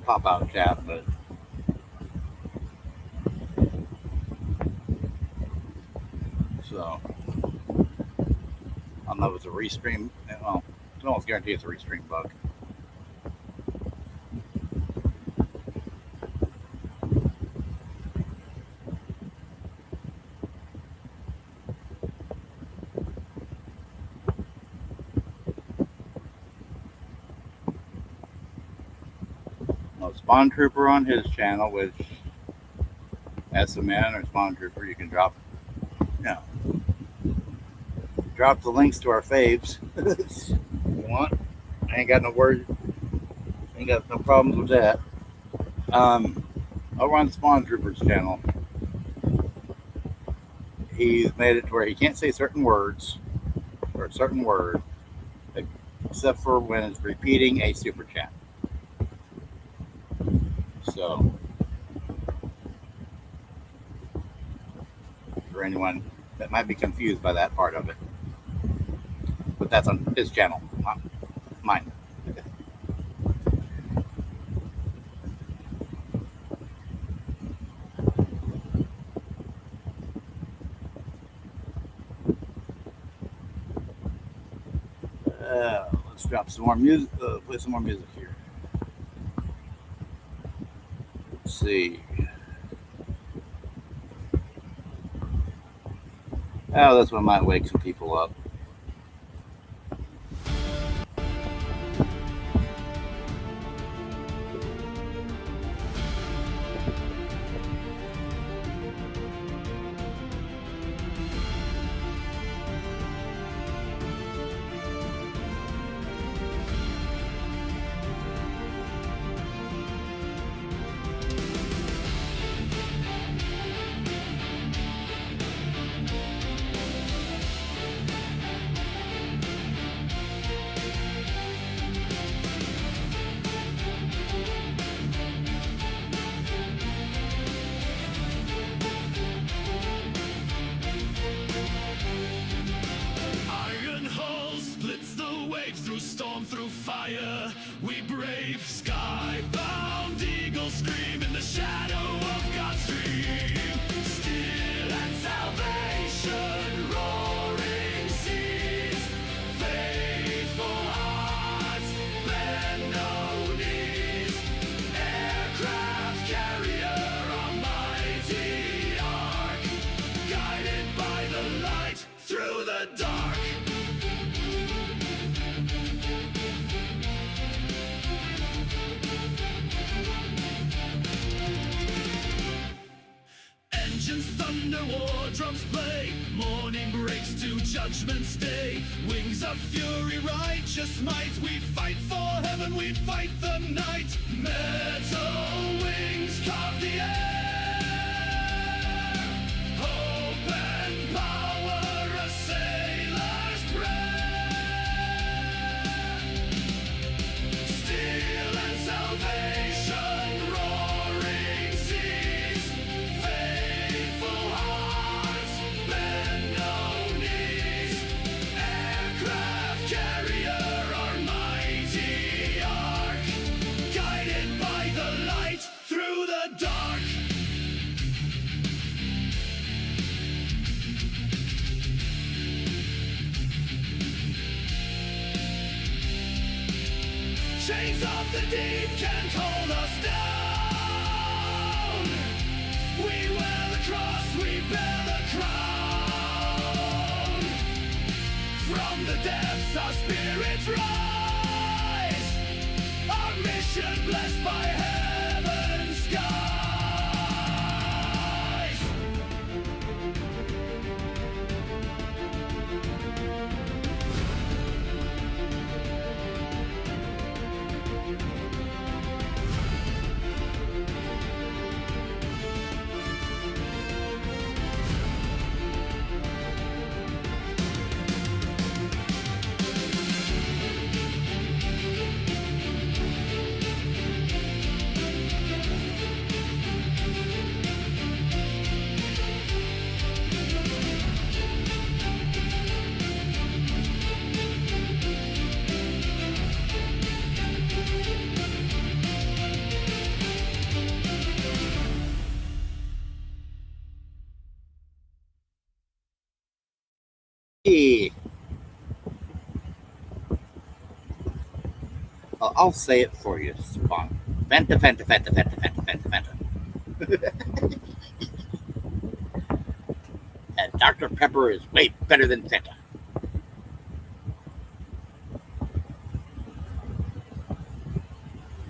pop out chat, but so I don't know if it's a restream. Well, I can almost guarantee it's a restream bug. Spawn Trooper on his channel, which SMN or Spawn Trooper, you can drop the links to our faves if you want. I ain't got no words, ain't got no problems with that. Over on Spawn Trooper's channel, he's made it to where he can't say certain words or a certain word except for when it's repeating a super chat. So, for anyone that might be confused by that part of it, but that's on his channel, not mine. Let's drop some more music. Play some more music here. Let's see. Oh, this one might wake some people up. the dark. Engines thunder, war drums play. Morning breaks to Judgment's Day. Wings of fury, righteous might. We fight for heaven, we fight the night. Metal wings carve the air. Hope and power, a sailor's prayer. Steel and salvation, roaring seas. Faithful hearts, bend no knees. Aircraft carrier, our mighty ark. Guided by the light through the dark. Chains of the deep can't hold us down. We wear the cross, we bear the crown. From the depths our spirits rise. Our mission blessed by heaven's skies. Hey. I'll say it for you, Spawn. Fanta, Fanta, Fanta, Fanta, Fanta, Fanta, Fanta. And Dr. Pepper is way better than Fanta.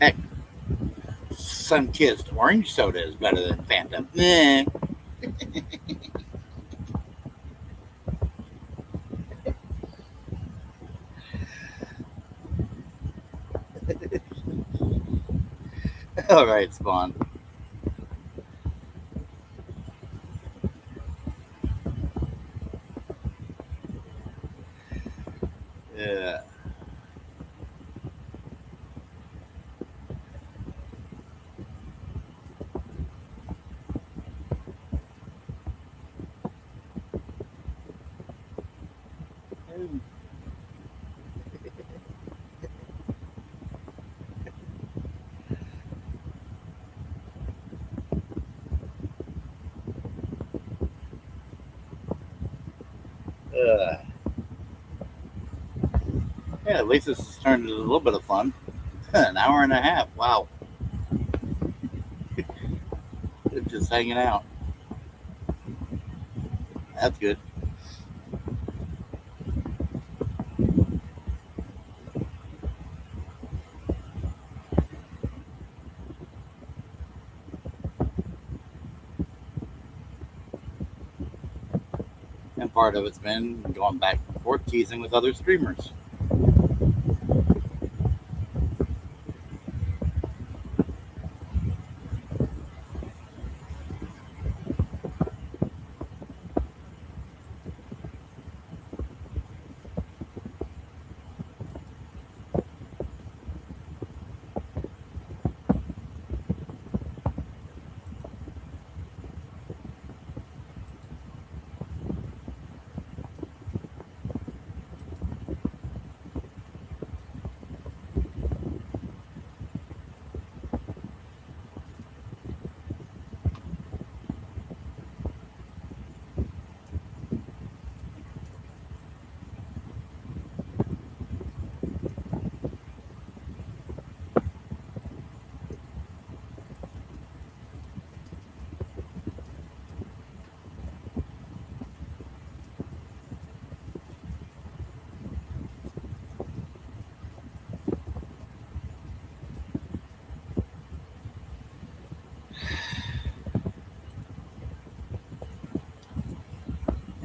Heck, sun-kissed orange soda is better than Fanta. Meh. All right, Spawn. Yeah. Uh, yeah, at least this has turned into a little bit of fun. An hour and a half. Wow. Just hanging out. That's good. And part of it's been going back and forth teasing with other streamers.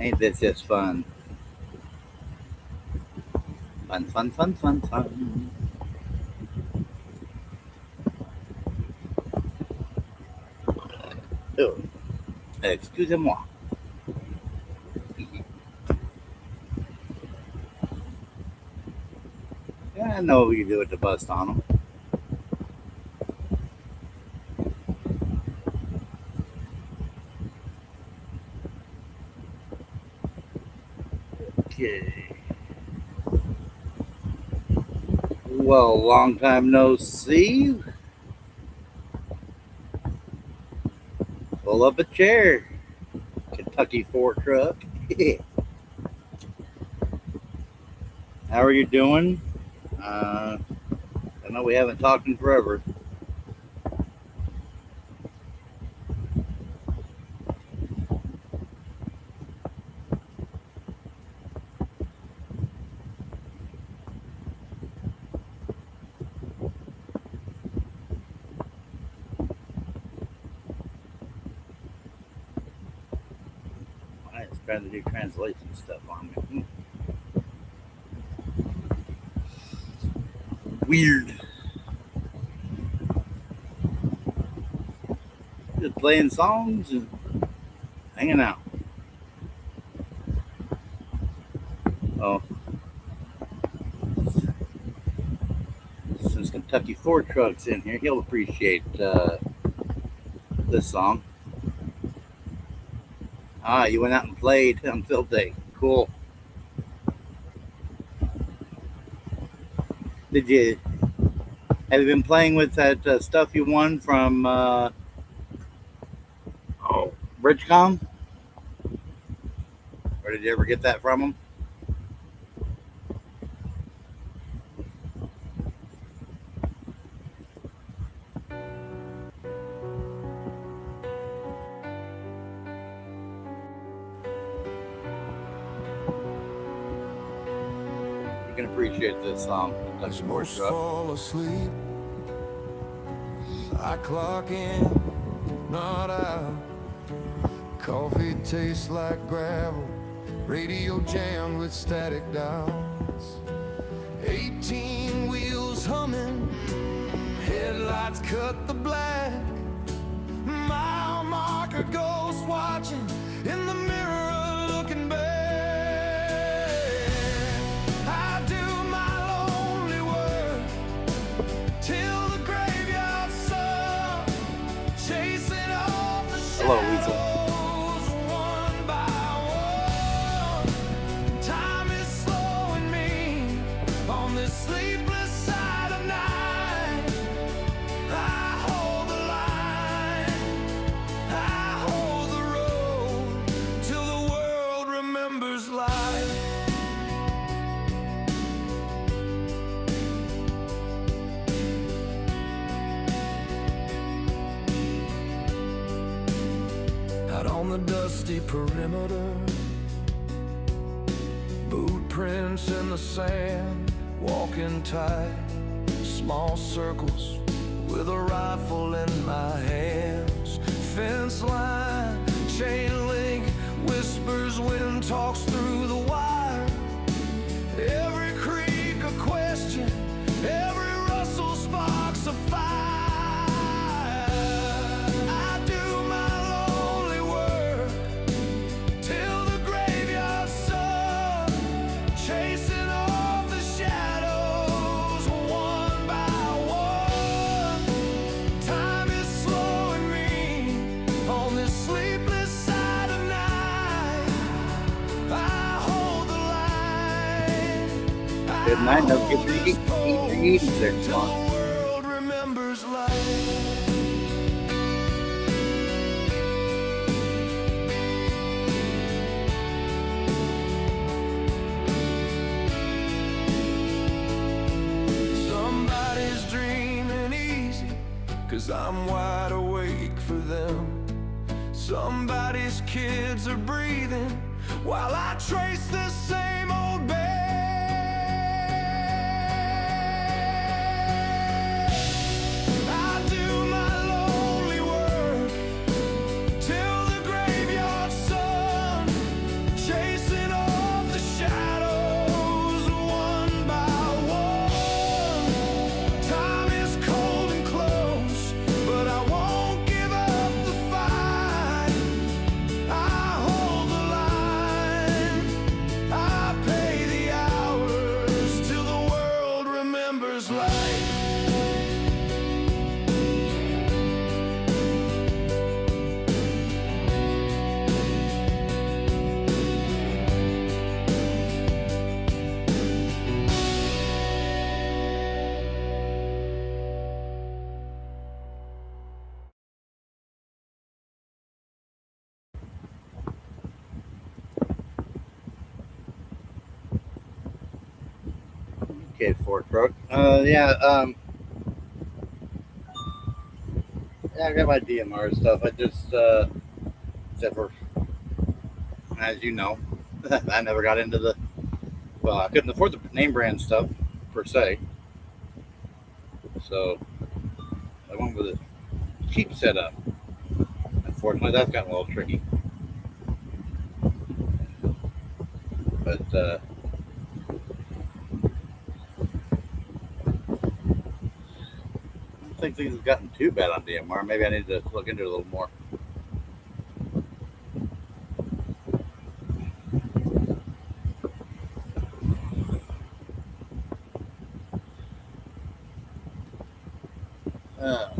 Ain't this just fun? Fun, fun, fun, fun, fun. Oh, excusez-moi. Yeah, I know what we can do with the bust on them. Okay. Well, long time no see. Pull up a chair. Kentucky fork truck. How are you doing? I know we haven't talked in forever. I was trying to do translation stuff on me. Weird. Just playing songs and hanging out. Oh, since Kentucky Ford Truck's in here, he'll appreciate this song. Ah, you went out and played on field day. Cool. Have you been playing with that stuff you won from Bridgecom? Or did you ever get that from them? You can appreciate this song. As most fall asleep, I clock in, not out. Coffee tastes like gravel, radio jammed with static dials. 18 wheels humming, headlights cut the black. Mile marker ghost watching in the mirror looking back. I do my lonely work till the graveyard sun, chasing off the shadows. Hello, Weasel. On the dusty perimeter, boot prints in the sand, walking tight, small circles with a rifle in my hands. Fence line, chain link, whispers, wind talks through the wire. Every creak a question, every rustle sparks a fire. Good night. No get your eating there, John. Somebody's dreaming easy, 'cause I'm wide awake for them. Somebody's kids are breathing while I trace the same old bed. Okay, fork truck. Yeah, I got my DMR stuff. I just, except for, as you know, I never got into the, well, I couldn't afford the name brand stuff per se. So I went with a cheap setup. Unfortunately, that's gotten a little tricky. But I don't think things have gotten too bad on DMR. Maybe I need to look into it a little more. Uh,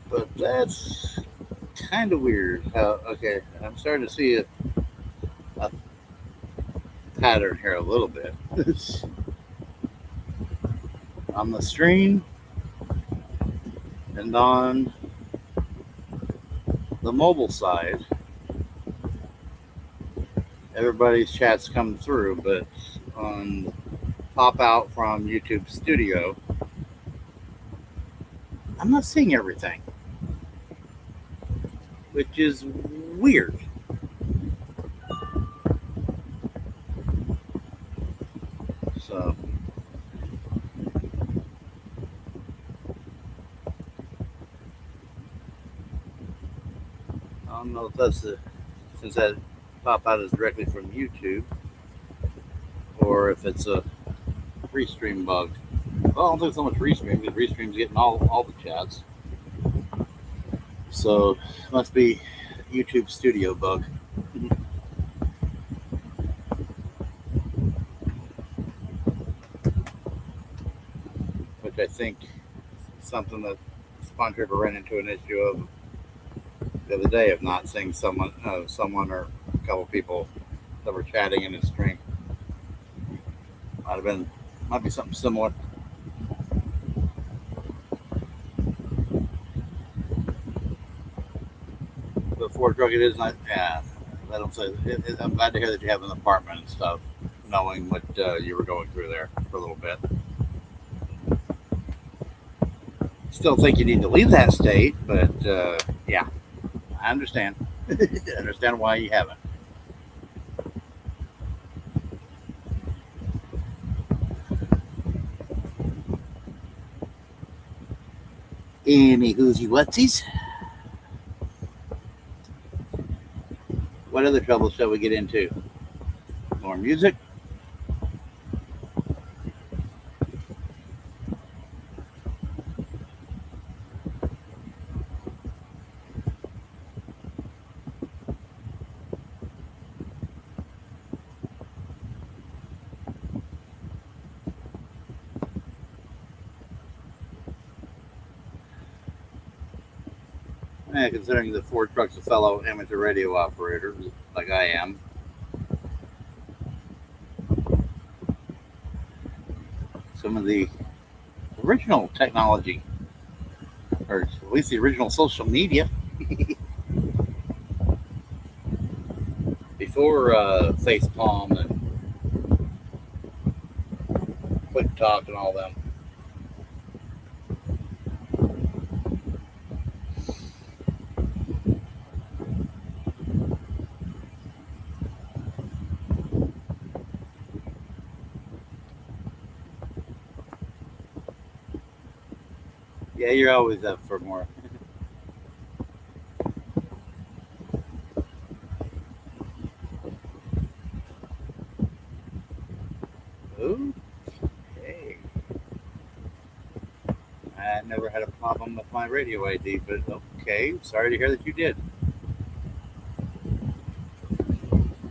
but that's kind of weird. How okay, I'm starting to see a pattern here a little bit. On the stream and on the mobile side, everybody's chats come through, but on pop out from YouTube Studio, I'm not seeing everything, which is weird. So I don't know if that's since that pop out is directly from YouTube or if it's a restream bug. Well, I don't think it's so much restream because restream's getting all the chats. So it must be YouTube Studio bug. Which I think is something that Spawn Tripper ran into an issue of the other day of not seeing someone or a couple people that were chatting in his stream. Might be something similar. The Ford truck it is not. Yeah, I don't say. I'm glad to hear that you have an apartment and stuff, knowing what you were going through there for a little bit. Still think you need to leave that state, but yeah, I understand. I understand why you haven't. Any whoosy whatsies? What other trouble shall we get into? More music? Yeah, considering the Ford truck's a fellow amateur radio operator, like I am. Some of the original technology, or at least the original social media, before Facepalm and Quick Talk and all them. Yeah, you're always up for more. Okay. I never had a problem with my radio ID, but okay. Sorry to hear that you did.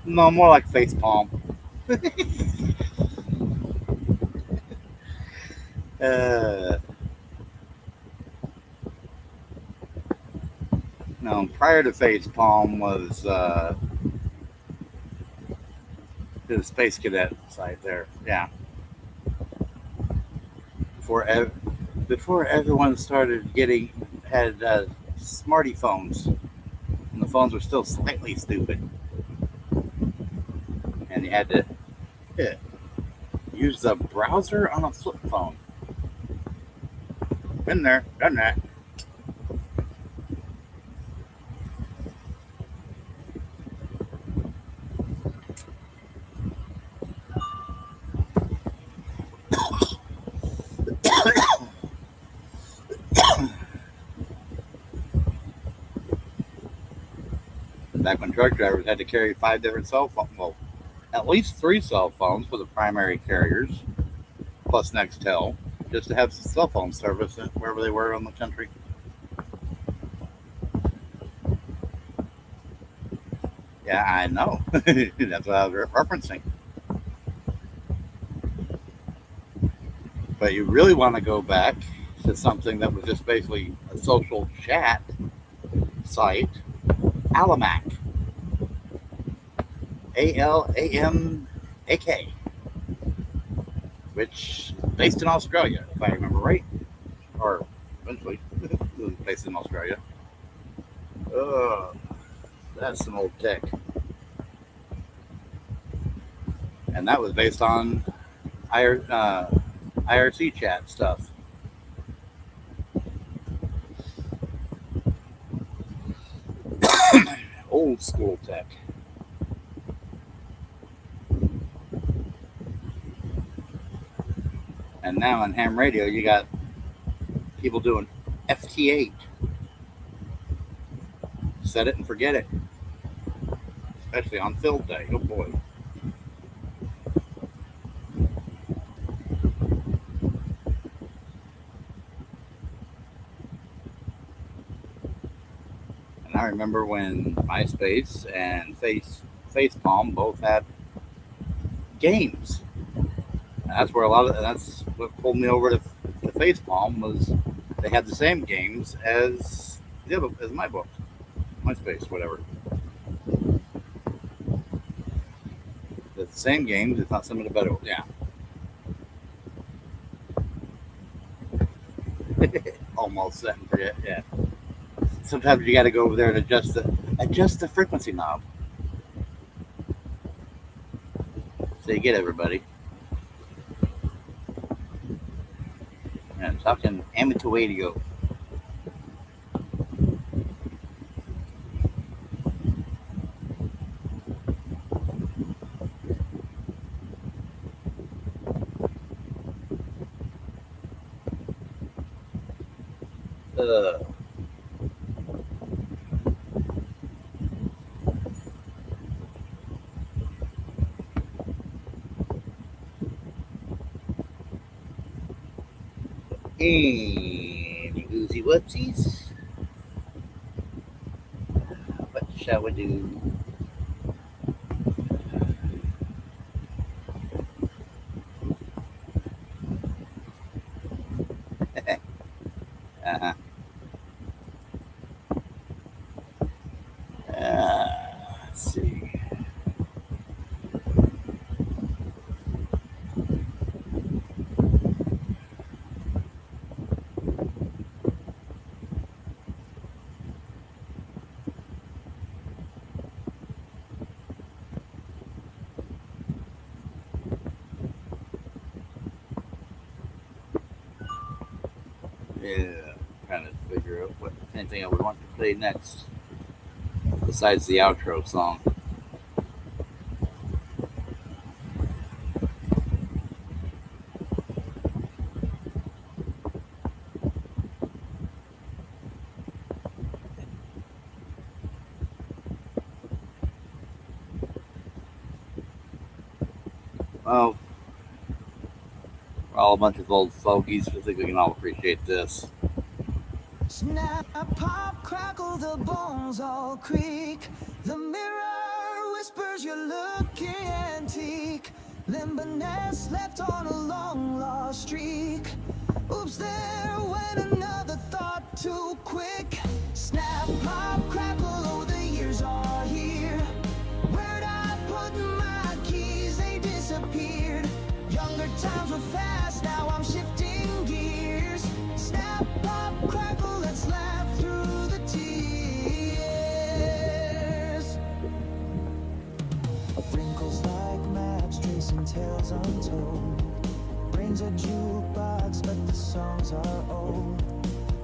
No, more like Facepalm. uh, no, prior to Facepalm was the Space Cadet site there. Yeah. Before before everyone started had smarty phones, and the phones were still slightly stupid, and you had to Yeah. Use the browser on a flip phone. Been there, done that. Back when truck drivers had to carry 5 different cell phones, well, at least 3 cell phones for the primary carriers, plus Nextel, just to have cell phone service wherever they were in the country. Yeah, I know. That's what I was referencing. But you really want to go back to something that was just basically a social chat site, Alamac, Alamak, which based in Australia, if I remember right, or eventually based in Australia. Uh, that's some old tech, and that was based on IRC chat stuff. Old school tech. And now on ham radio, you got people doing FT8. Set it and forget it. Especially on field day. Oh boy. And I remember when MySpace and FacePalm both had games. And that's where that's what pulled me over to FacePalm was they had the same games as my book, MySpace, whatever. The same games, if not some of the better. Yeah. Almost set and forget. Yeah. Sometimes you got to go over there and adjust the frequency knob. So you get everybody. Yeah, talking amateur radio. Any oozy whoopsies? What shall we do? uh-huh. Let's see. Yeah, trying to figure out what anything I would want to play next besides the outro song. Well, we're all a bunch of old fogies. I think we can all appreciate this. Snap, pop, crackle, the bones all creak. The mirror whispers you're looking antique. Limberness left on a long lost streak. Oops, there went another thought too quick. Snap, pop, crackle, oh, the years are here. Where'd I put my keys? They disappeared. Younger times were fast, now I'm shifting gears. Snap, pop, crackle, let's laugh through the tears. Wrinkles like maps tracing terror. a jukebox, but the songs are old.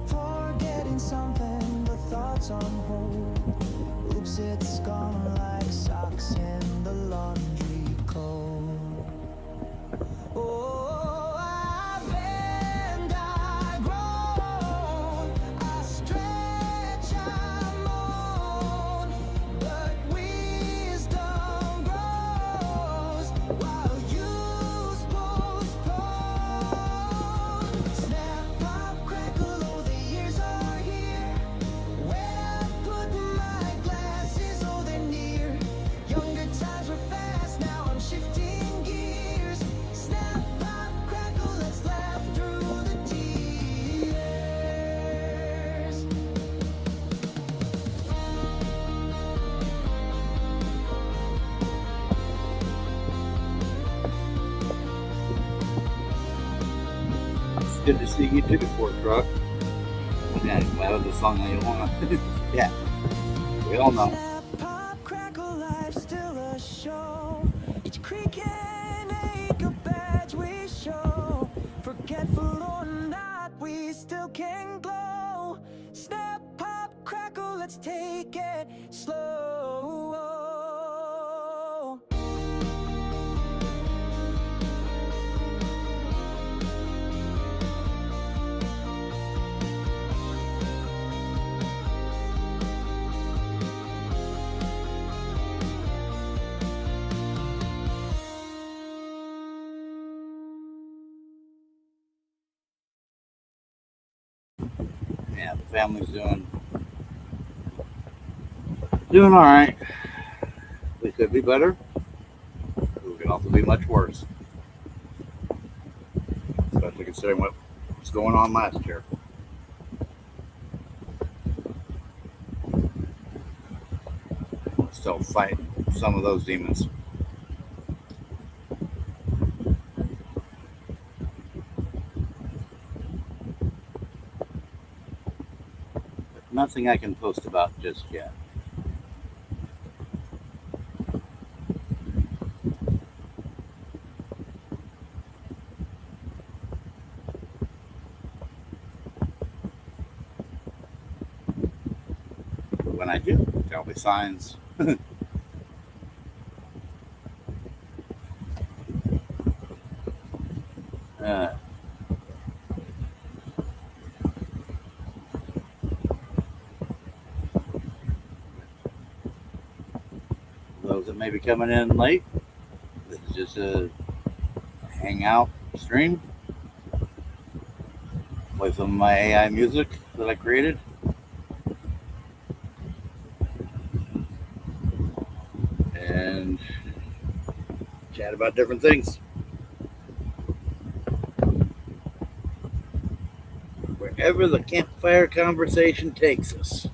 Forgetting something, the thoughts on hold. Oops, it's gone like socks in the laundry cold. Oh, I bend, I groan, I stretch, I moan, but wisdom grows while youth postpone. Snap, pop, crackle, oh, the years are here. When I put my glasses, oh, they're near. Younger times were fast, now I'm shifting gears. Snap, pop, crackle, let's laugh through the tears. It's good to see you too, Fort Truck. Yeah, glad of the song that you want. Yeah, we all know. Snap, pop, crackle, life's still a show. Each creak and ache a badge we show. Forgetful or not, we still can glow. Snap, pop, crackle, let's take it slow. Yeah, the family's doing all right. We could be better. We could also be much worse, especially considering what was going on last year. Still fight some of those demons. But nothing I can post about just yet. But when I do, there'll be signs. uh, those that may be coming in late, this is just a hangout stream. Play some of my AI music that I created. And chat about different things. Wherever the campfire conversation takes us.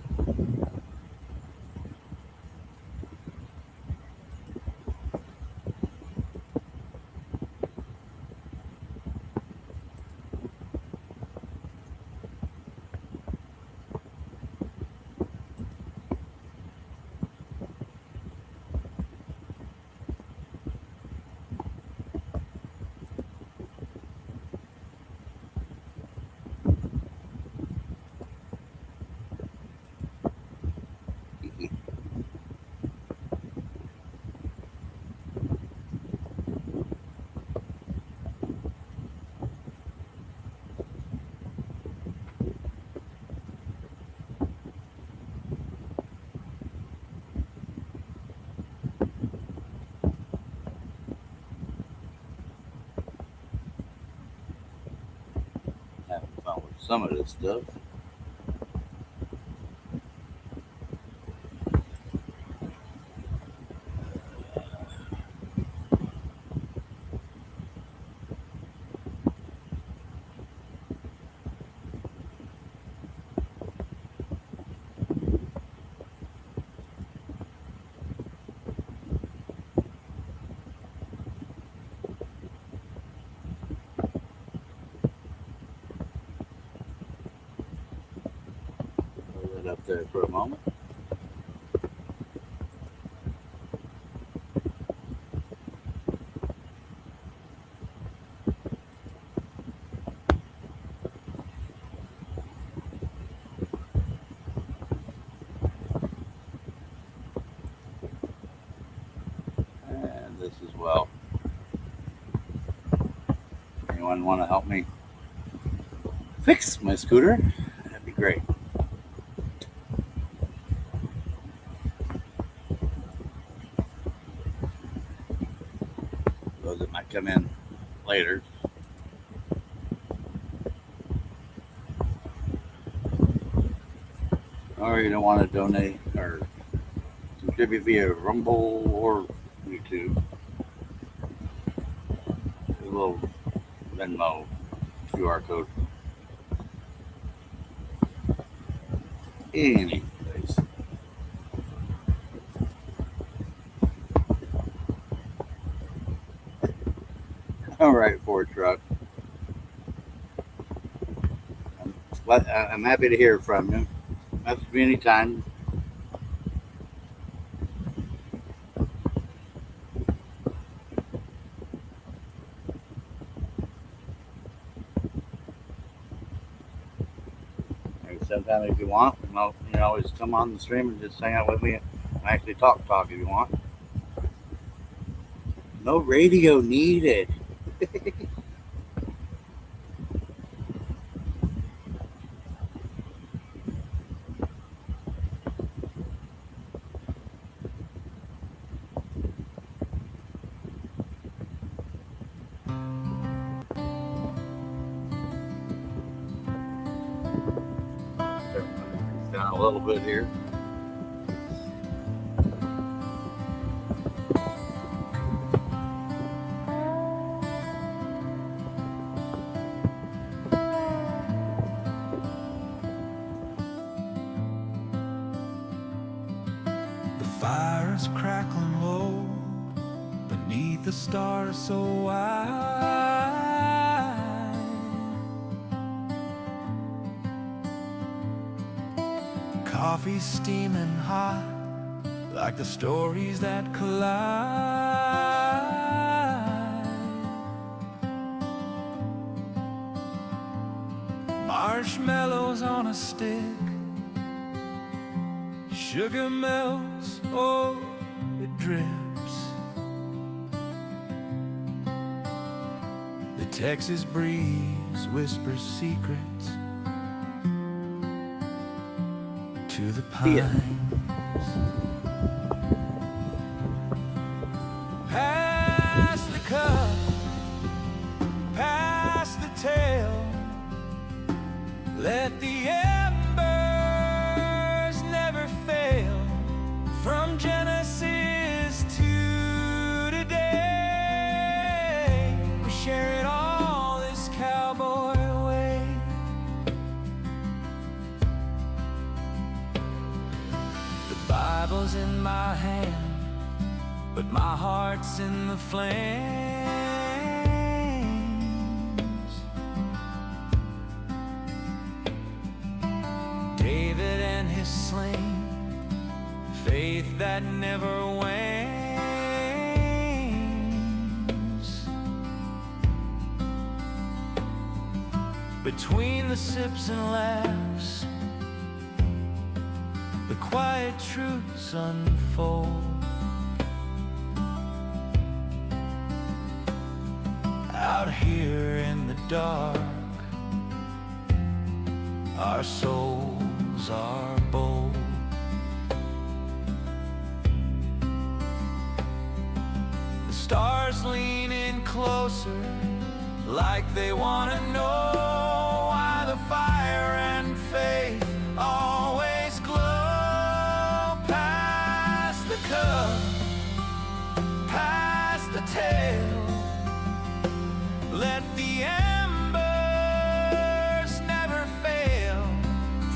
Having fun with some of this stuff. Hold that up there for a moment. well. Anyone want to help me fix my scooter? That'd be great. Those that might come in later. Or you don't want to donate or contribute via Rumble or YouTube. A little Venmo QR code. Anyways. All right, Ford truck. I'm happy to hear from you. Message me anytime. Sometime if you want, you can always come on the stream and just hang out with me and actually talk if you want. No radio needed. Down a little bit here. The fire is crackling low beneath the stars so wide. Coffee steaming hot like the stories that collide. Marshmallows on a stick, sugar melts, oh, it drips. The Texas breeze whispers secrets to the pines. Pass the cup, pass the tail, let the embers never fail. From Genesis to today, we share it all this cowboy way. The Bible's in my hand, but my heart's in the flames. David and his sling, faith that never wanes. Between the sips and laughs, the quiet truths unfold. Out here in the dark, our souls are bold. The stars lean in closer, like they want to know why the fire and faith always glow. Pass the cup, pass the tail, let the embers never fail.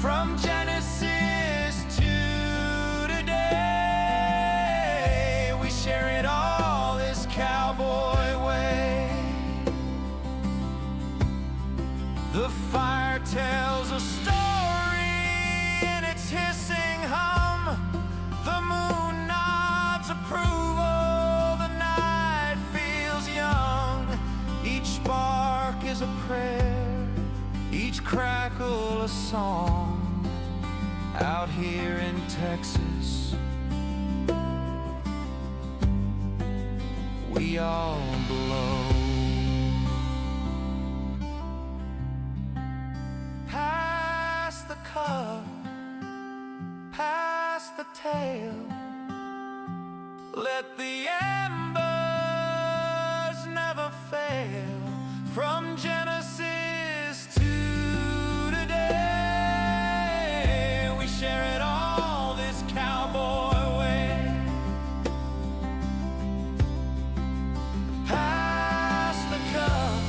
From Genesis to today, we share it all this cowboy way. The fire tells a story in its hissing hum. The moon nods approval, the night feels young. Each spark is a prayer, each crackle a song. Out here in Texas, we tail. Let the embers never fail. From Genesis to today, we share it all this cowboy way. Pass the cup,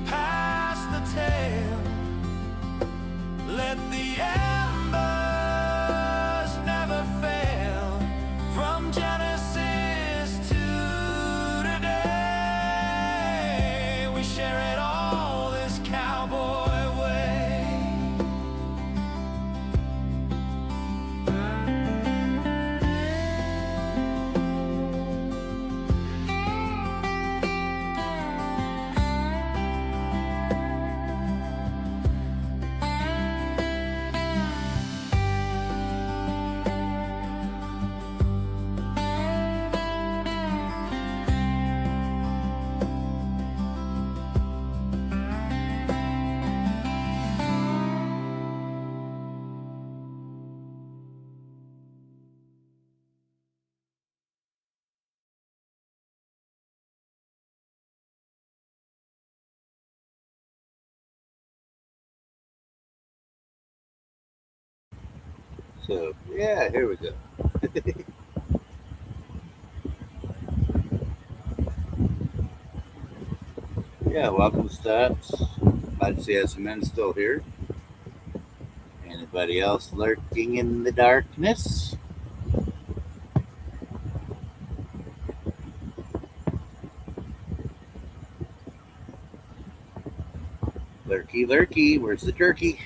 pass the tail. Let the embers never fail. From Genesis to today, we share it all this cowboy way. So, yeah, here we go. Yeah, welcome, Stats. Glad to see SMN still here. Anybody else lurking in the darkness? Lurky, lurky, where's the turkey?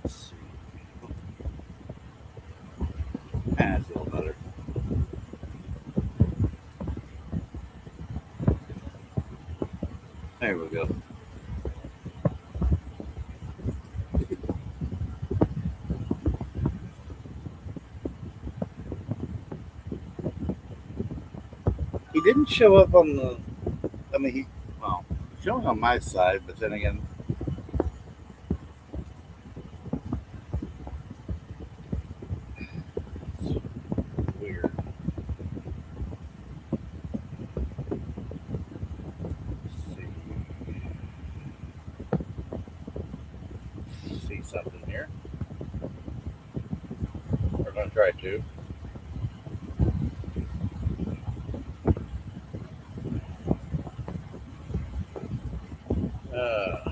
Let's see. That's a little better. There we go. He didn't show up on the. I mean, well, showing on my side, but then again, it's weird. Let's see something here. We're going to try to. Uh,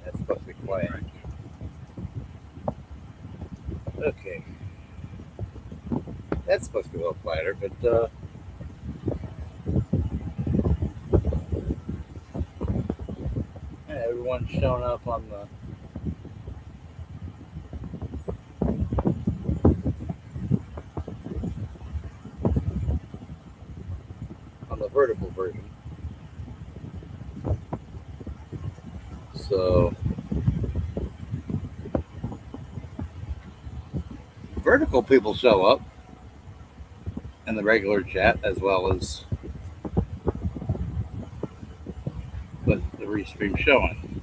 That's supposed to be quiet. Okay. That's supposed to be a little quieter, but yeah, everyone's showing up on the vertical version. So vertical people show up in the regular chat as well as with the restream showing.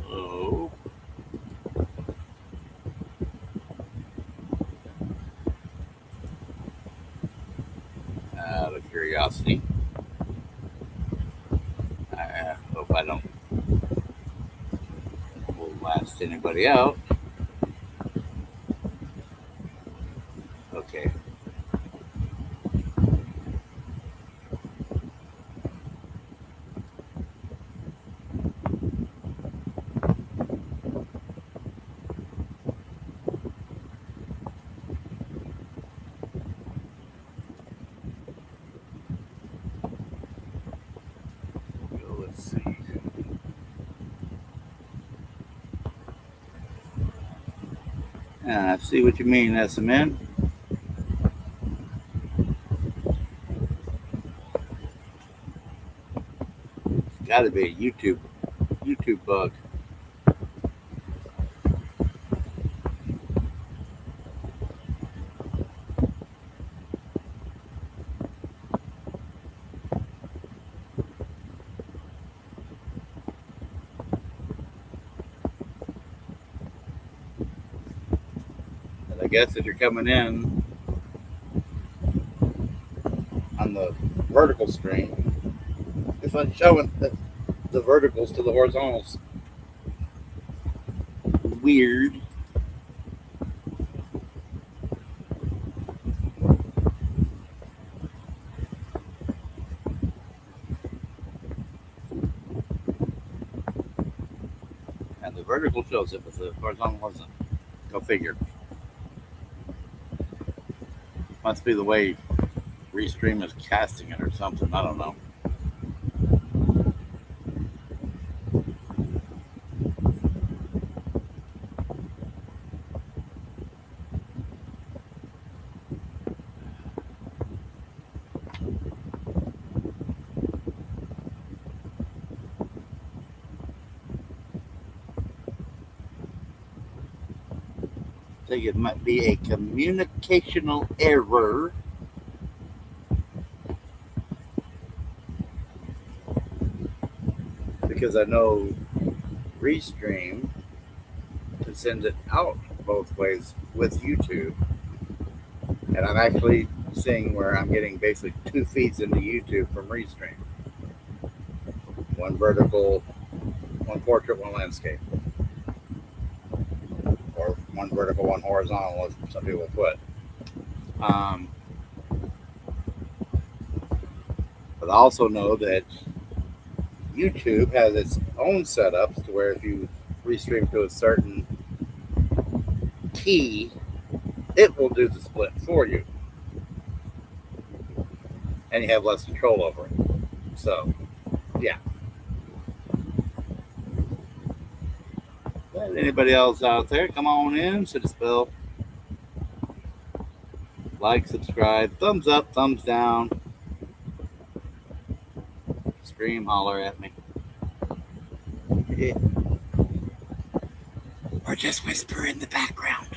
So out of curiosity, I hope I don't will last anybody out. Okay. I see what you mean, SMN. It's got to be a YouTube bug. And I guess if you're coming in on the vertical stream, if I'm showing the verticals to the horizontals, weird. And the vertical shows it, but the horizontal doesn't. Go figure. Must be the way Restream is casting it or something. I don't know. I think it might be a communicational error. Because I know Restream can send it out both ways with YouTube. And I'm actually seeing where I'm getting basically 2 feeds into YouTube from Restream. One vertical, one portrait, one landscape. Or one vertical, one horizontal, as some people put. But I also know that YouTube has its own setups to where if you restream to a certain key, it will do the split for you. And you have less control over it. So, yeah. But anybody else out there, come on in, hit the spell. Like, subscribe, thumbs up, thumbs down. Scream, holler at me. Yeah. Or just whisper in the background.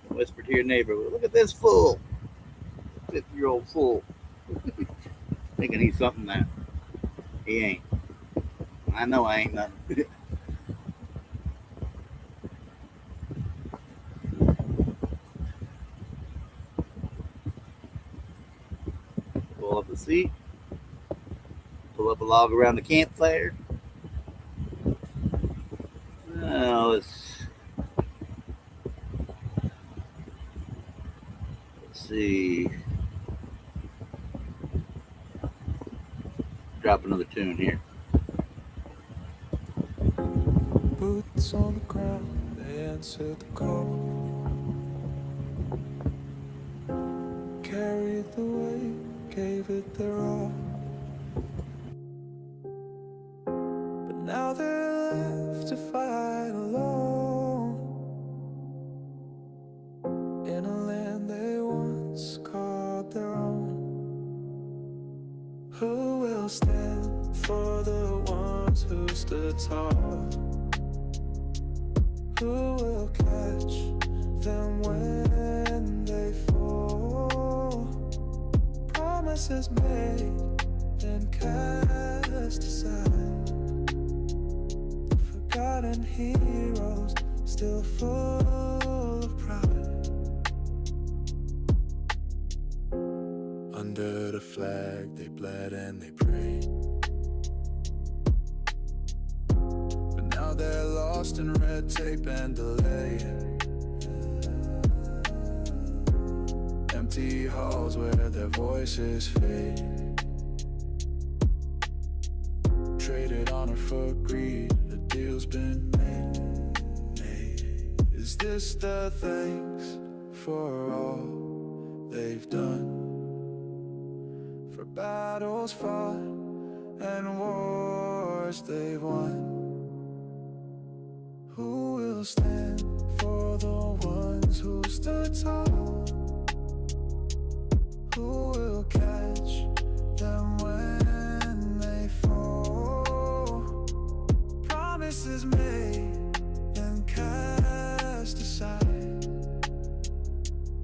Whisper to your neighbor, look at this fool. 50-year-old fool. Thinking he's something that he ain't. I know I ain't nothing. Pull up a seat. Pull up a log around the campfire. Let's see. Drop another tune here. Boots on the ground, they answered the call. Carried the weight, gave it their all. But now they're left to fight alone in a land they once called their own. Who will stand for the ones who stood tall? Who will catch them when they fall? Promises made and cast aside. The forgotten heroes still full of pride. Under the flag they bled and they prayed. Now they're lost in red tape and delay. Empty halls where their voices fade. Traded honor for greed, the deal's been made. Is this the thanks for all they've done? For battles fought and wars they've won. Who will stand for the ones who stood tall? Who will catch them when they fall? Promises made, then cast aside.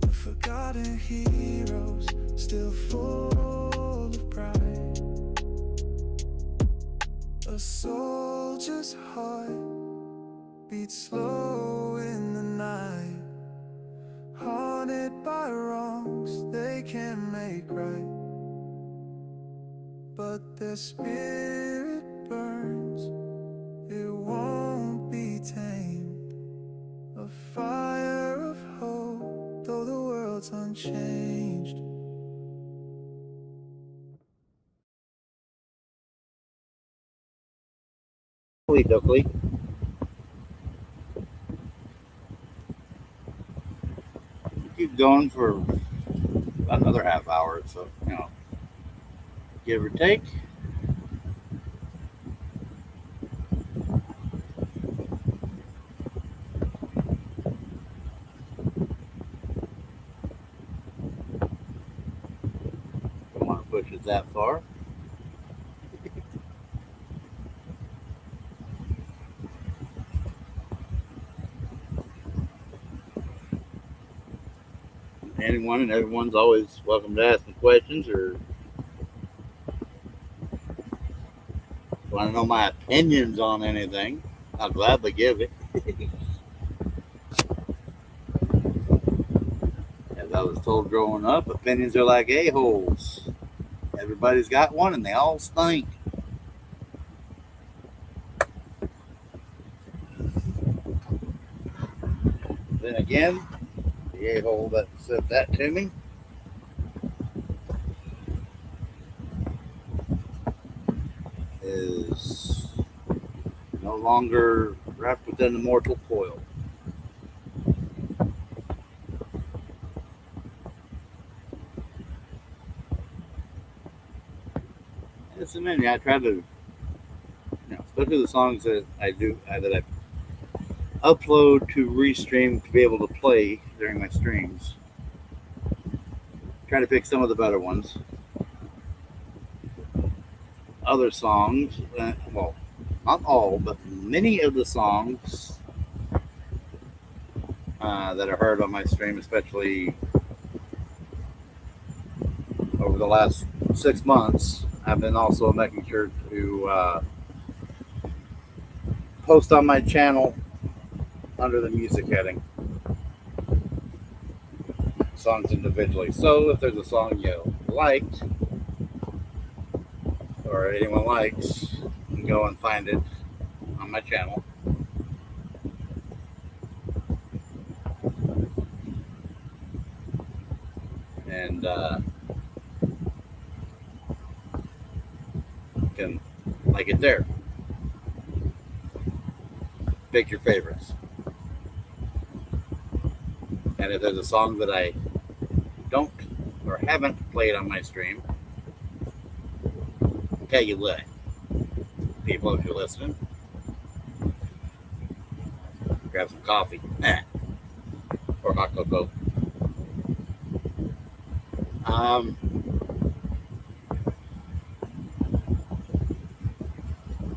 The forgotten heroes still full of pride. A soldier's heart beats slow in the night, haunted by wrongs they can't make right. But their spirit burns, it won't be tamed. A fire of hope, though the world's unchanged. Duckly. Keep going for another half hour, so give or take. Don't want to push it that far. Anyone and everyone's always welcome to ask me questions or want to know my opinions on anything. I'll gladly give it. As I was told growing up, opinions are like a-holes. Everybody's got one and they all stink. Then again, the a-hole that said that to me is no longer wrapped within the mortal coil. It's a many. I try to, especially the songs that I upload to restream to be able to play during my streams. Try to pick some of the better ones. Other songs, well, not all, but many of the songs that are heard on my stream, especially over the last 6 months, I've been also making sure to post on my channel under the music heading songs individually. So if there's a song you liked or anyone likes, you can go and find it on my channel. And you can like it there. Pick your favorites. And if there's a song that I don't or haven't played on my stream, tell you what, people, if you're listening, grab some coffee or hot cocoa.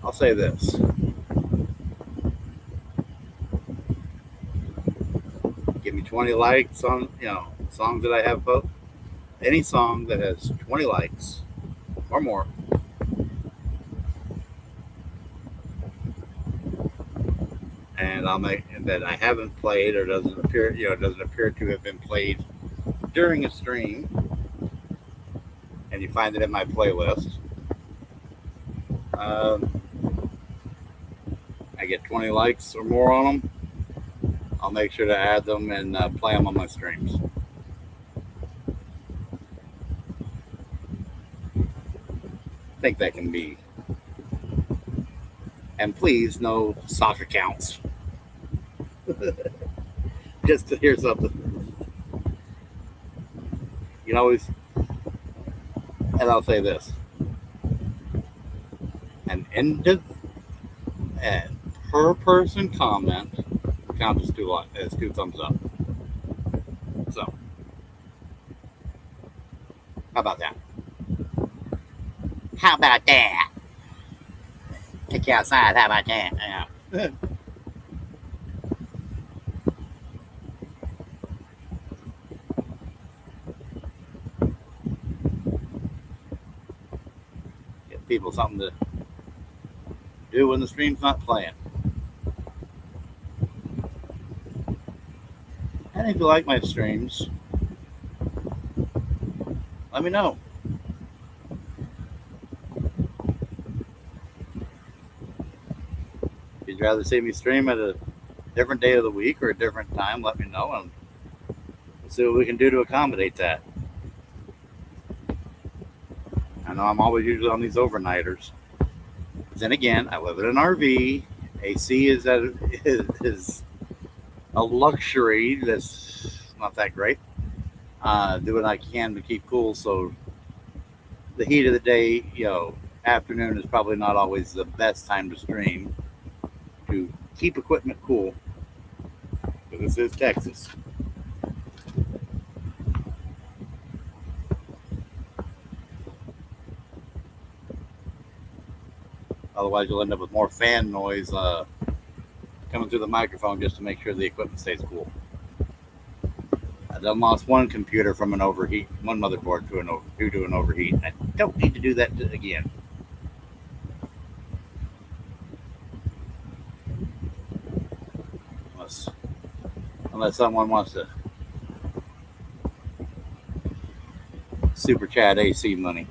I'll say this. Give me 20 likes on, songs that I have both. Any song that has 20 likes or more, and I'll make that I haven't played or doesn't appear to have been played during a stream, and you find it in my playlist. I get 20 likes or more on them. I'll make sure to add them and play them on my streams. I think that can be. And please, no sock accounts. Just to hear something. You can always, and I'll say this. an per person comment counts as two thumbs up. So, how about that? How about that? Take you outside. How about that? Yeah. Give people something to do when the stream's not playing. And if you like my streams, let me know. If you'd rather see me stream at a different day of the week or a different time, let me know, and we'll see what we can do to accommodate that. I know I'm always usually on these overnighters. Then again, I live in an RV. AC is a luxury that's not that great. Do what I can to keep cool. So the heat of the day, afternoon is probably not always the best time to stream to keep equipment cool. But this is Texas. Otherwise, you'll end up with more fan noise coming through the microphone just to make sure the equipment stays cool. I done lost one computer from an overheat, one motherboard due to an overheat. I don't need to do that again. Unless someone wants to super chat AC money,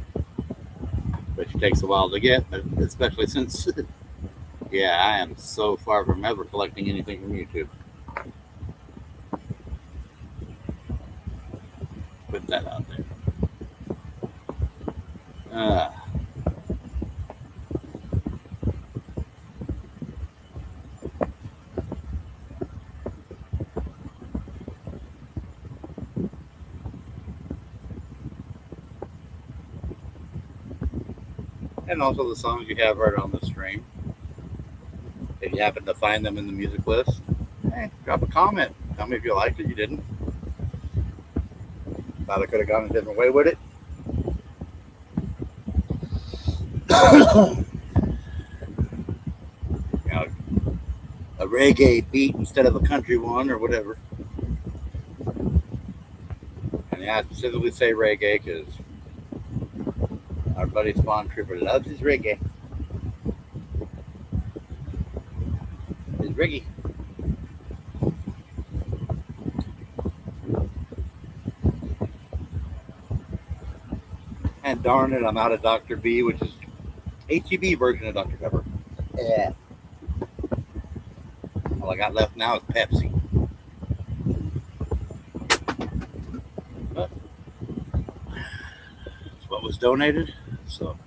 which takes a while to get, but especially since, yeah, I am so far from ever collecting anything from YouTube. Put that out there. And also the songs you have right on the stream. If you happen to find them in the music list, hey, drop a comment. Tell me if you liked it, you didn't. Thought I could have gone a different way with it. A reggae beat instead of a country one or whatever. And yeah, I specifically say reggae because our buddy Spawn Trooper loves his reggae. His reggae. And darn it, I'm out of Dr. B, which is HEB version of Dr. Pepper. Yeah. All I got left now is Pepsi. But it's what was donated, so.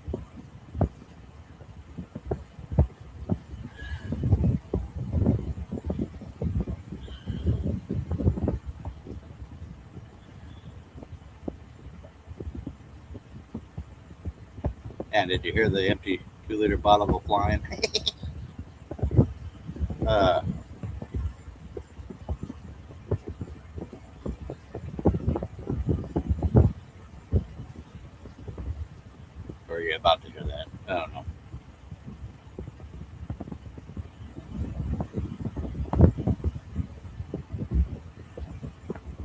And did you hear the empty 2-liter bottle go flying? Or are you about to hear that? I don't know.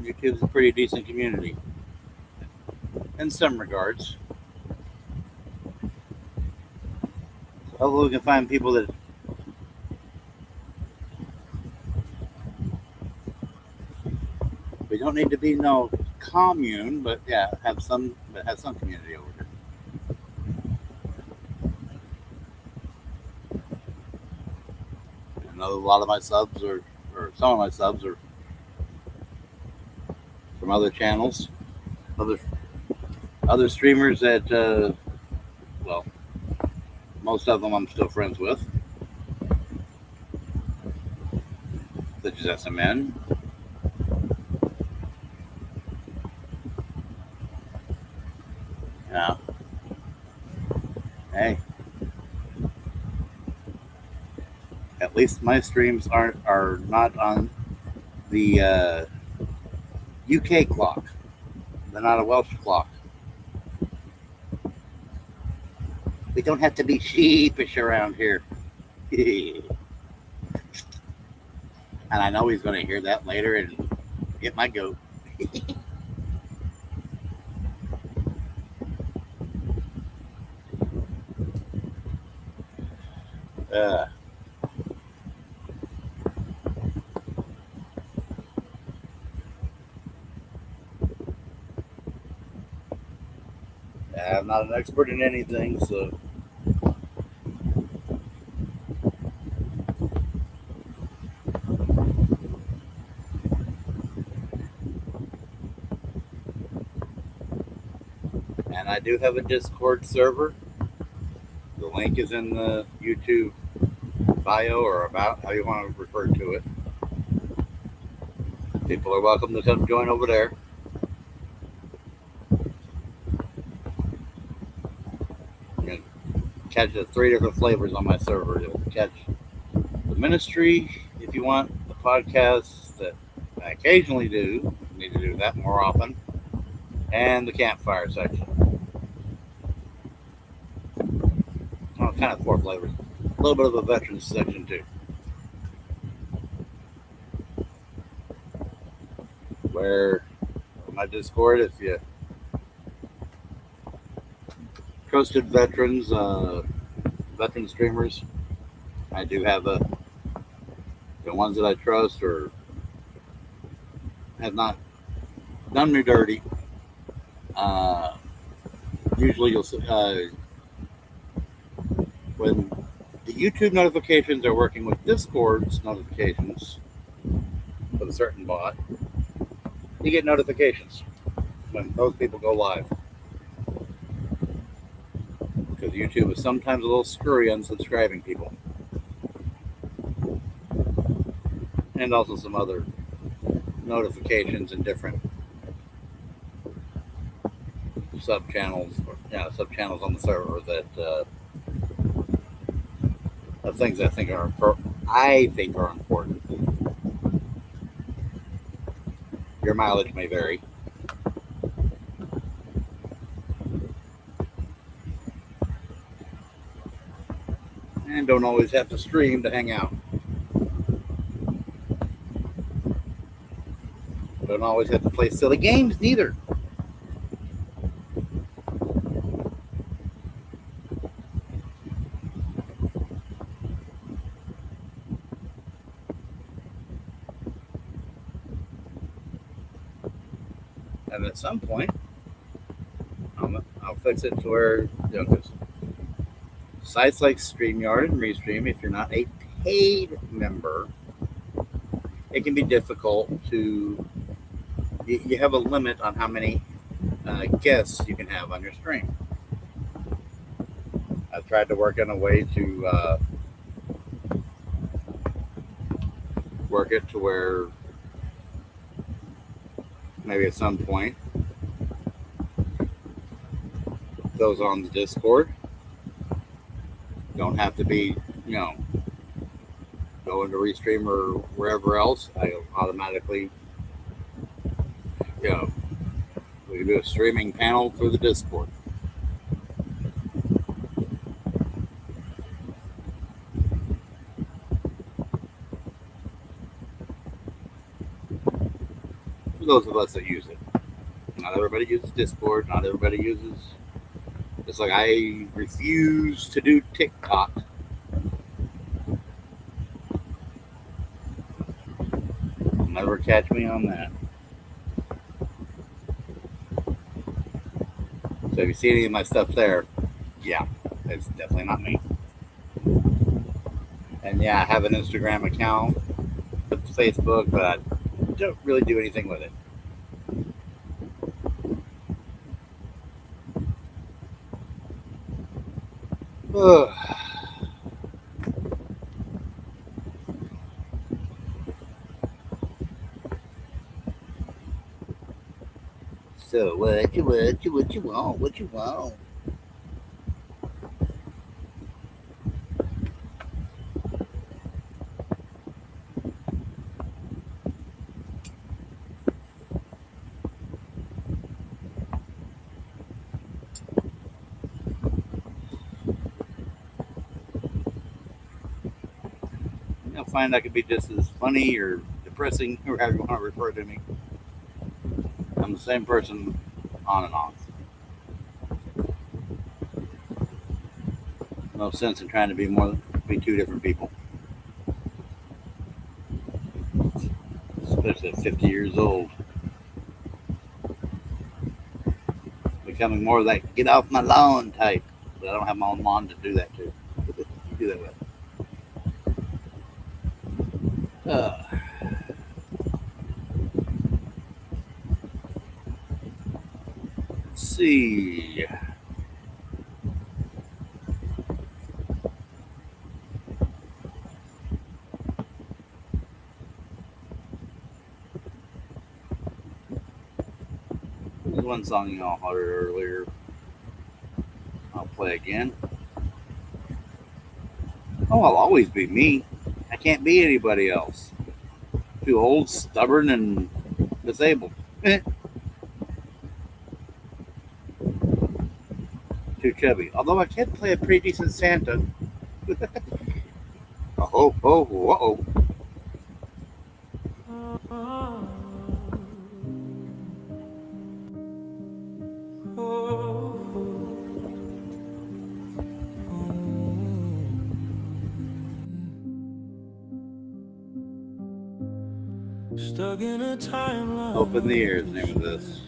YouTube's a pretty decent community in some regards. Hopefully we can find people that we don't need to be no commune, but yeah, have some community over here. I know a lot of my subs or some of my subs are from other channels, other streamers that well, most of them I'm still friends with, such as SMN. Yeah. Hey, At least my streams are not on the UK clock. They're not a Welsh clock. We don't have to be sheepish around here. And I know he's going to hear that later and get my goat. uh, I'm not an expert in anything, so. And I do have a Discord server. The link is in the YouTube bio or about, how you want to refer to it. People are welcome to come join over there. You can catch the 3 different flavors on my server. You'll catch the ministry if you want, the podcasts that I occasionally do. Need to do that more often. And the campfire section. Oh, kind of 4 flavors. A little bit of a veterans section too. Where my Discord, if you trusted veterans, veteran streamers, I do have the ones that I trust or have not done me dirty. Usually you'll see when the YouTube notifications are working with Discord's notifications with a certain bot, you get notifications when those people go live. Because YouTube is sometimes a little screwy unsubscribing people. And also some other notifications in different sub-channels on the server that of things I think are important. Your mileage may vary. And don't always have to stream to hang out. Don't always have to play silly games neither. And at some point, I'll fix it to where, because sites like StreamYard and Restream, if you're not a paid member, it can be difficult to. You have a limit on how many guests you can have on your stream. I've tried to work in a way to work it to where maybe at some point those on the Discord don't have to be, go into Restream or wherever else. I automatically, we can do a streaming panel through the Discord. For those of us that use it. Not everybody uses Discord. Not everybody uses. It's like I refuse to do TikTok. You'll never catch me on that. So if you see any of my stuff there, yeah, it's definitely not me. And yeah, I have an Instagram account, Facebook, but I don't really do anything with it. Ugh. So what you want? find I could be just as funny or depressing, or however you want to refer to me. I'm the same person on and off. No sense in trying to be two different people. Especially at 50 years old. Becoming more of that get off my lawn type. But I don't have my own lawn to do that to. Do that with. Let's see. There's one song you all heard earlier. I'll play again. Oh, I'll always be me. I can't be anybody else. Too old, stubborn, and disabled. Too chubby. Although I can play a pretty decent Santa. Oh, whoa. Stuck in a timeline. Open the Ears, name of this.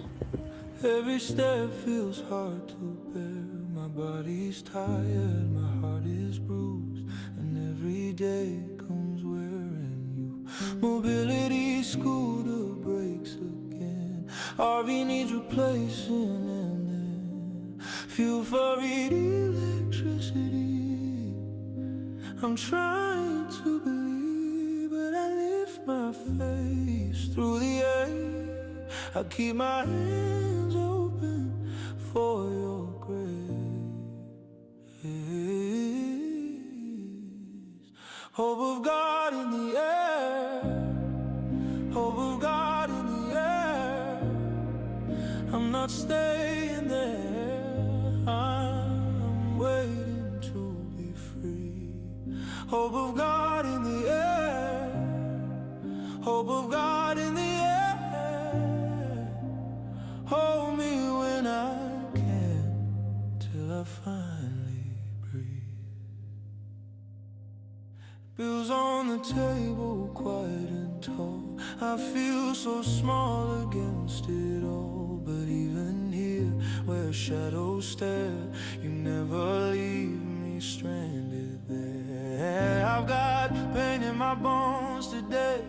Every step feels hard to bear. My body's tired, my heart is bruised, and every day comes wearing you. Mobility scooter breaks again. RV needs replacing, and then fuel for electricity. I'm trying to believe, but I lift my face through the air. I keep my hands open for your grace. Hope of God in the air. Hope of God in the air. I'm not staying there. I'm waiting to be free. Hope of God in the air. Hope of God in the air. Hold me when I can, till I finally breathe. Bills on the table, quiet and tall. I feel so small against it all. But even here, where shadows stare, you never leave me stranded there. I've got pain in my bones today.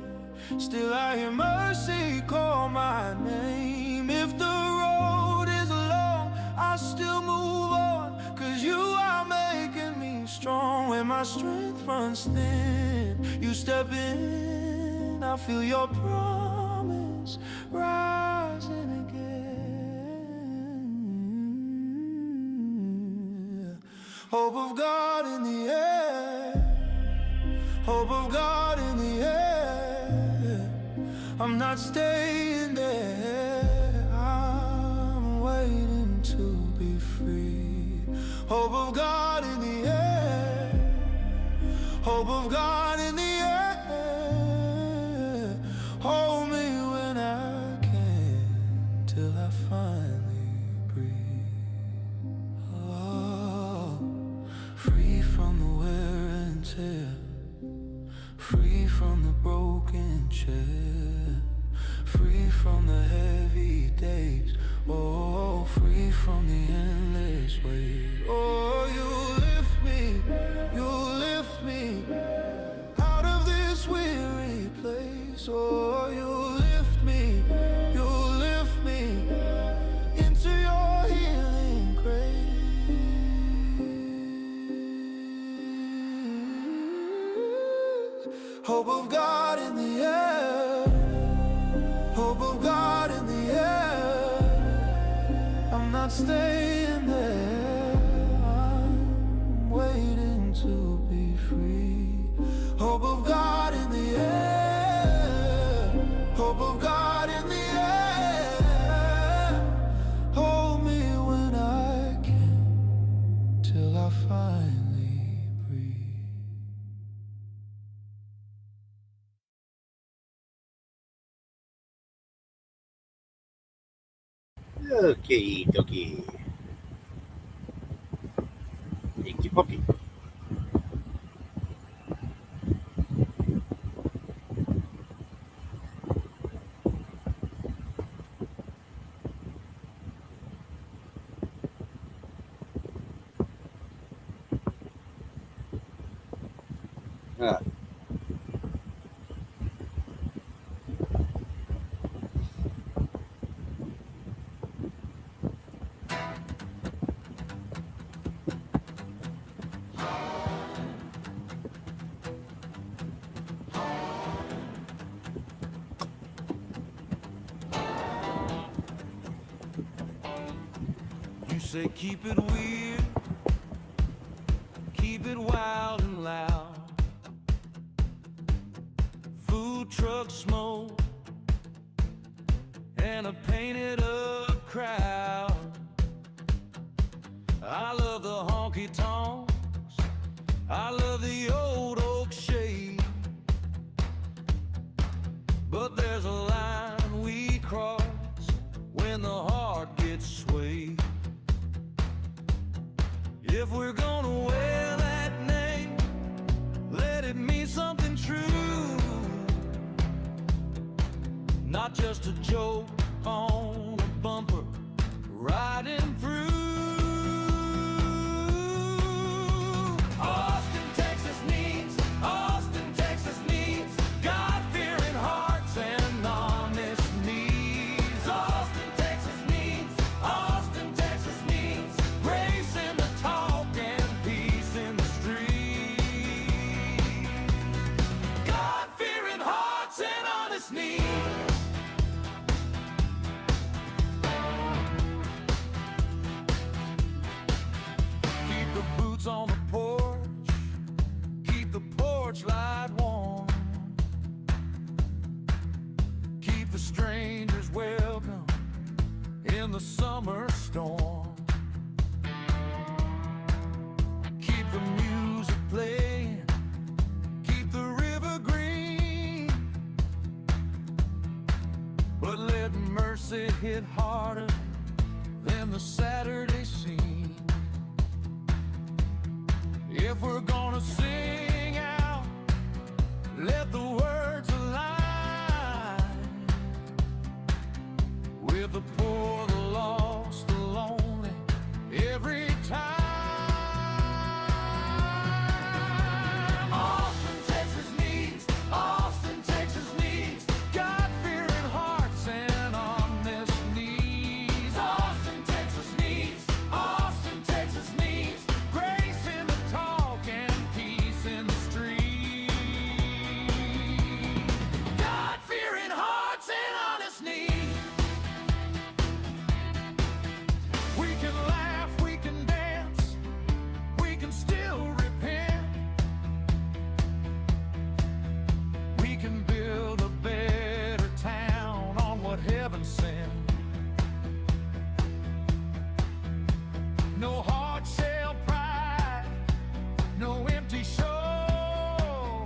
Still I hear mercy call my name. If the road is long, I still move on, 'cause you are making me strong. When my strength runs thin, you step in. I feel your promise rising again. Hope of God in the air. Hope of God in the air. I'm not staying there. I'm waiting to be free. Hope of God in the air. Hope of God in the air. Hold me when I can, till I finally breathe. Oh, free from the wear and tear. Free from the broken chair. Free from the heavy days. Oh, free from the endless weight. Oh, you lift me out of this weary place. Oh, you lift me into your healing grace. Hope of God in the air. Hope of God in the air. I'm not staying there. I'm waiting to be free. Hope of God in the air. Hope of God in the air. Hold me when I can, till I finally breathe. Okay, dokie. Inky pokey. Uh, You say keep it weird, keep it wild and loud. Food truck smoke and a painted up crowd. I love the honky tonks, I love the old oak shade. But there's a line we cross when the heart gets swayed. If we're gonna wear that name, let it mean something true, not just a joke on a bumper riding through. Austin, Texas needs God-fearing hearts and honest knees. Austin, Texas needs grace in the talk and peace in the street. God-fearing hearts and honest knees. Keep the boots on the porch, keep the porch light warm, keep the strangers welcome in the summer storm. Keep the music playing, keep the river green, but let mercy hit harder than the Saturday scene. If we're gonna sing out, let the words align with the poor, the lost, the lonely, every time. Austin, Texas needs God-fearing hearts and honest knees. Austin, Texas needs grace in the talk and peace in the street. God-fearing hearts and honest knees. We can laugh, we can dance, we can still repent. We can build a better town on what heaven sent. No hard shell pride, no empty show,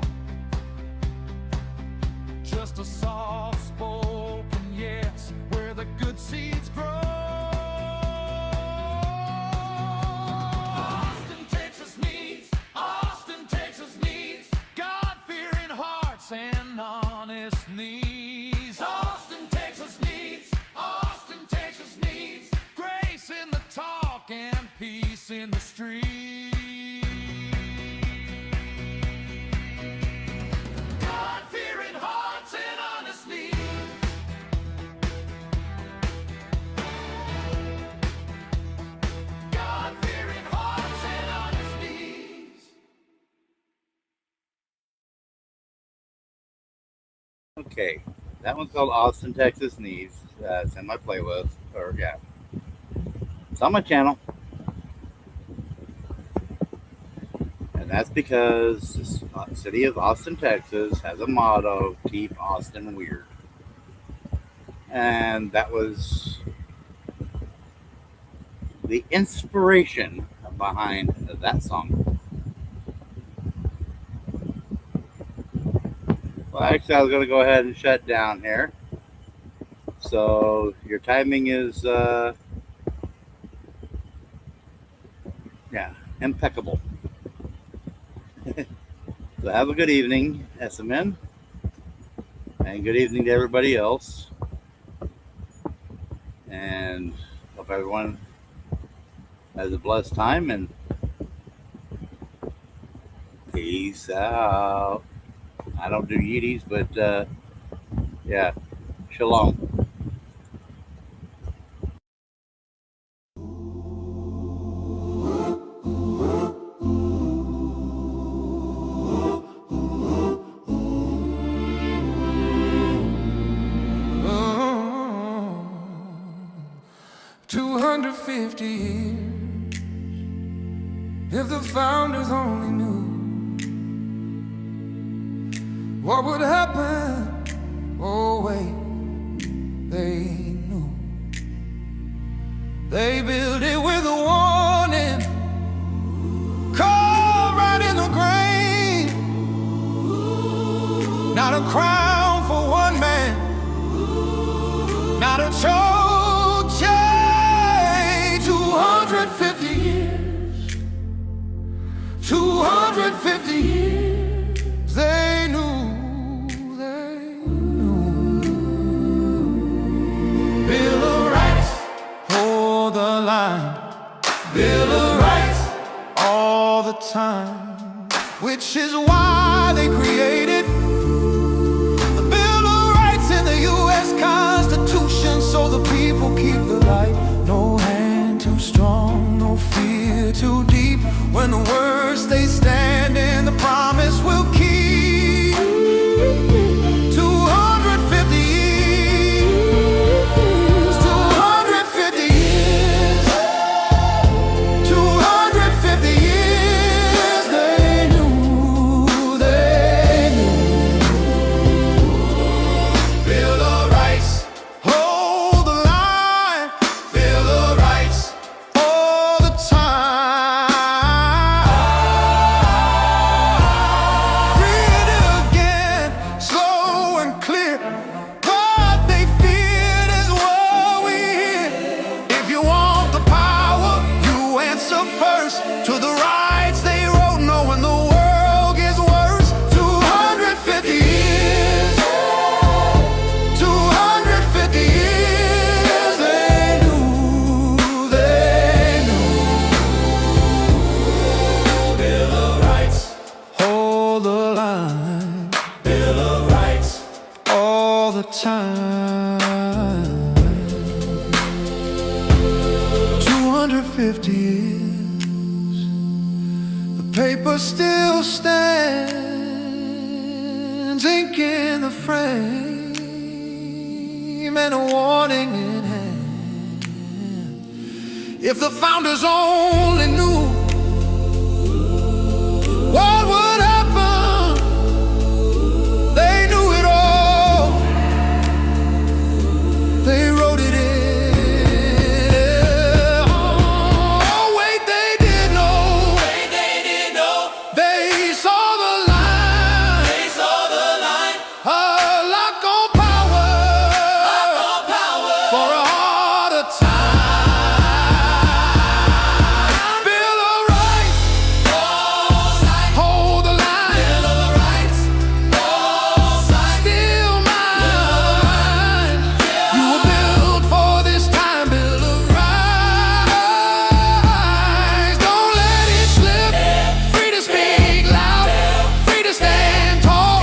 just a soft spoken yes where the good seeds grow. Austin, Texas needs God-fearing hearts and honest knees. Austin, Texas needs grace in the talk and peace in the street. God-fearing hearts and honest knees. God-fearing hearts and honest knees. okay, that one's called Austin, Texas Needs. It's in my playlist, or yeah, it's on my channel, and that's because the city of Austin, Texas, has a motto: "Keep Austin weird," and that was the inspiration behind that song. Well, actually, I was going to go ahead and shut down here. So your timing is, yeah, impeccable. So have a good evening, SMN, and good evening to everybody else. And hope everyone has a blessed time, and peace out. I don't do Yeeties, but yeah, shalom. Oh, 250 years. If the founders only knew what would happen, oh wait, they knew. They built it with a warning, carved right in the grain. Not a crown for one man, not a choke chain. 250 years, 250 years. They knew, they knew. Bill of Rights, hold the line. Bill of Rights, all the time. Which is why they created the Bill of Rights in the U.S. Constitution, so the people keep the light. No hand too strong, no fear too deep. When the words they stand in, the promise will keep. 250 years, 250 years, 250 years. They knew, they knew. Bill of Rights, hold the line. Bill of Rights, all the time. Read it again, slow and clear. What they feared is what we hear. If you want the power, you answer first to the rights they wrote, knowing the world gets worse. 250 years, 250 years. They knew, they knew. Bill of Rights, hold the line. Bill of Rights, all the time. 250 years, the paper still stands, ink in the frame, and a warning in hand. If the founders only knew what would happen, they knew it all. They wrote it in. Oh, wait, they did know. Wait, they did know. They saw the line. They saw the line. A lock on power. Lock on power. For a harder time. Bill of Rights, hold the line. Bill of Rights, still mine. You were built for this time. Bill of Rights, don't let it slip. Free to speak loud, free to stand tall,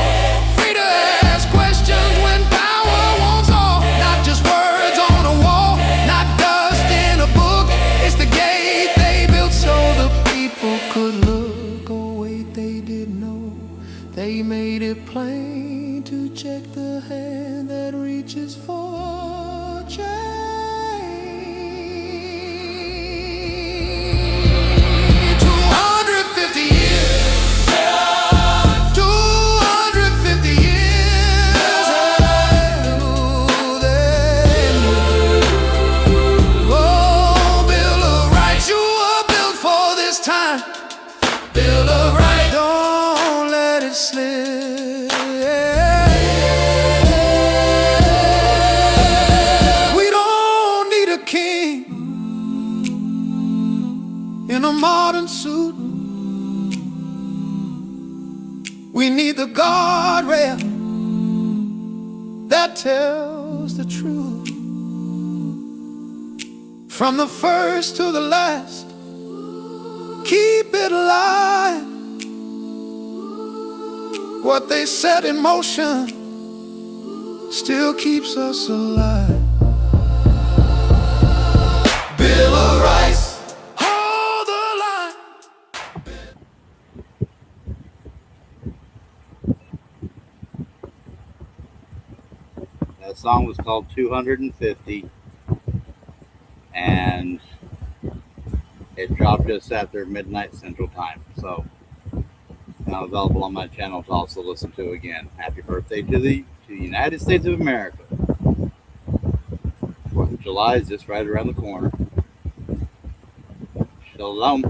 free to ask questions when power wants all. Not just words on a wall, not dust in a book. It's the gate they built so the people could look. Oh wait, they didn't know. They made it plain to check the hand that reaches for change. 250 years, 250 years. They knew. Oh, Bill of Rights, you were built for this time. Bill of Rights, don't let it slip. tells the truth. From the first to the last, keep it alive. What they set in motion still keeps us alive. Bill of Rice, hold the line. That song was called 250, and it dropped just after midnight Central Time. So now available on my channel to also listen to again. Happy birthday to the United States of America. 4th of July is just right around the corner. Shalom.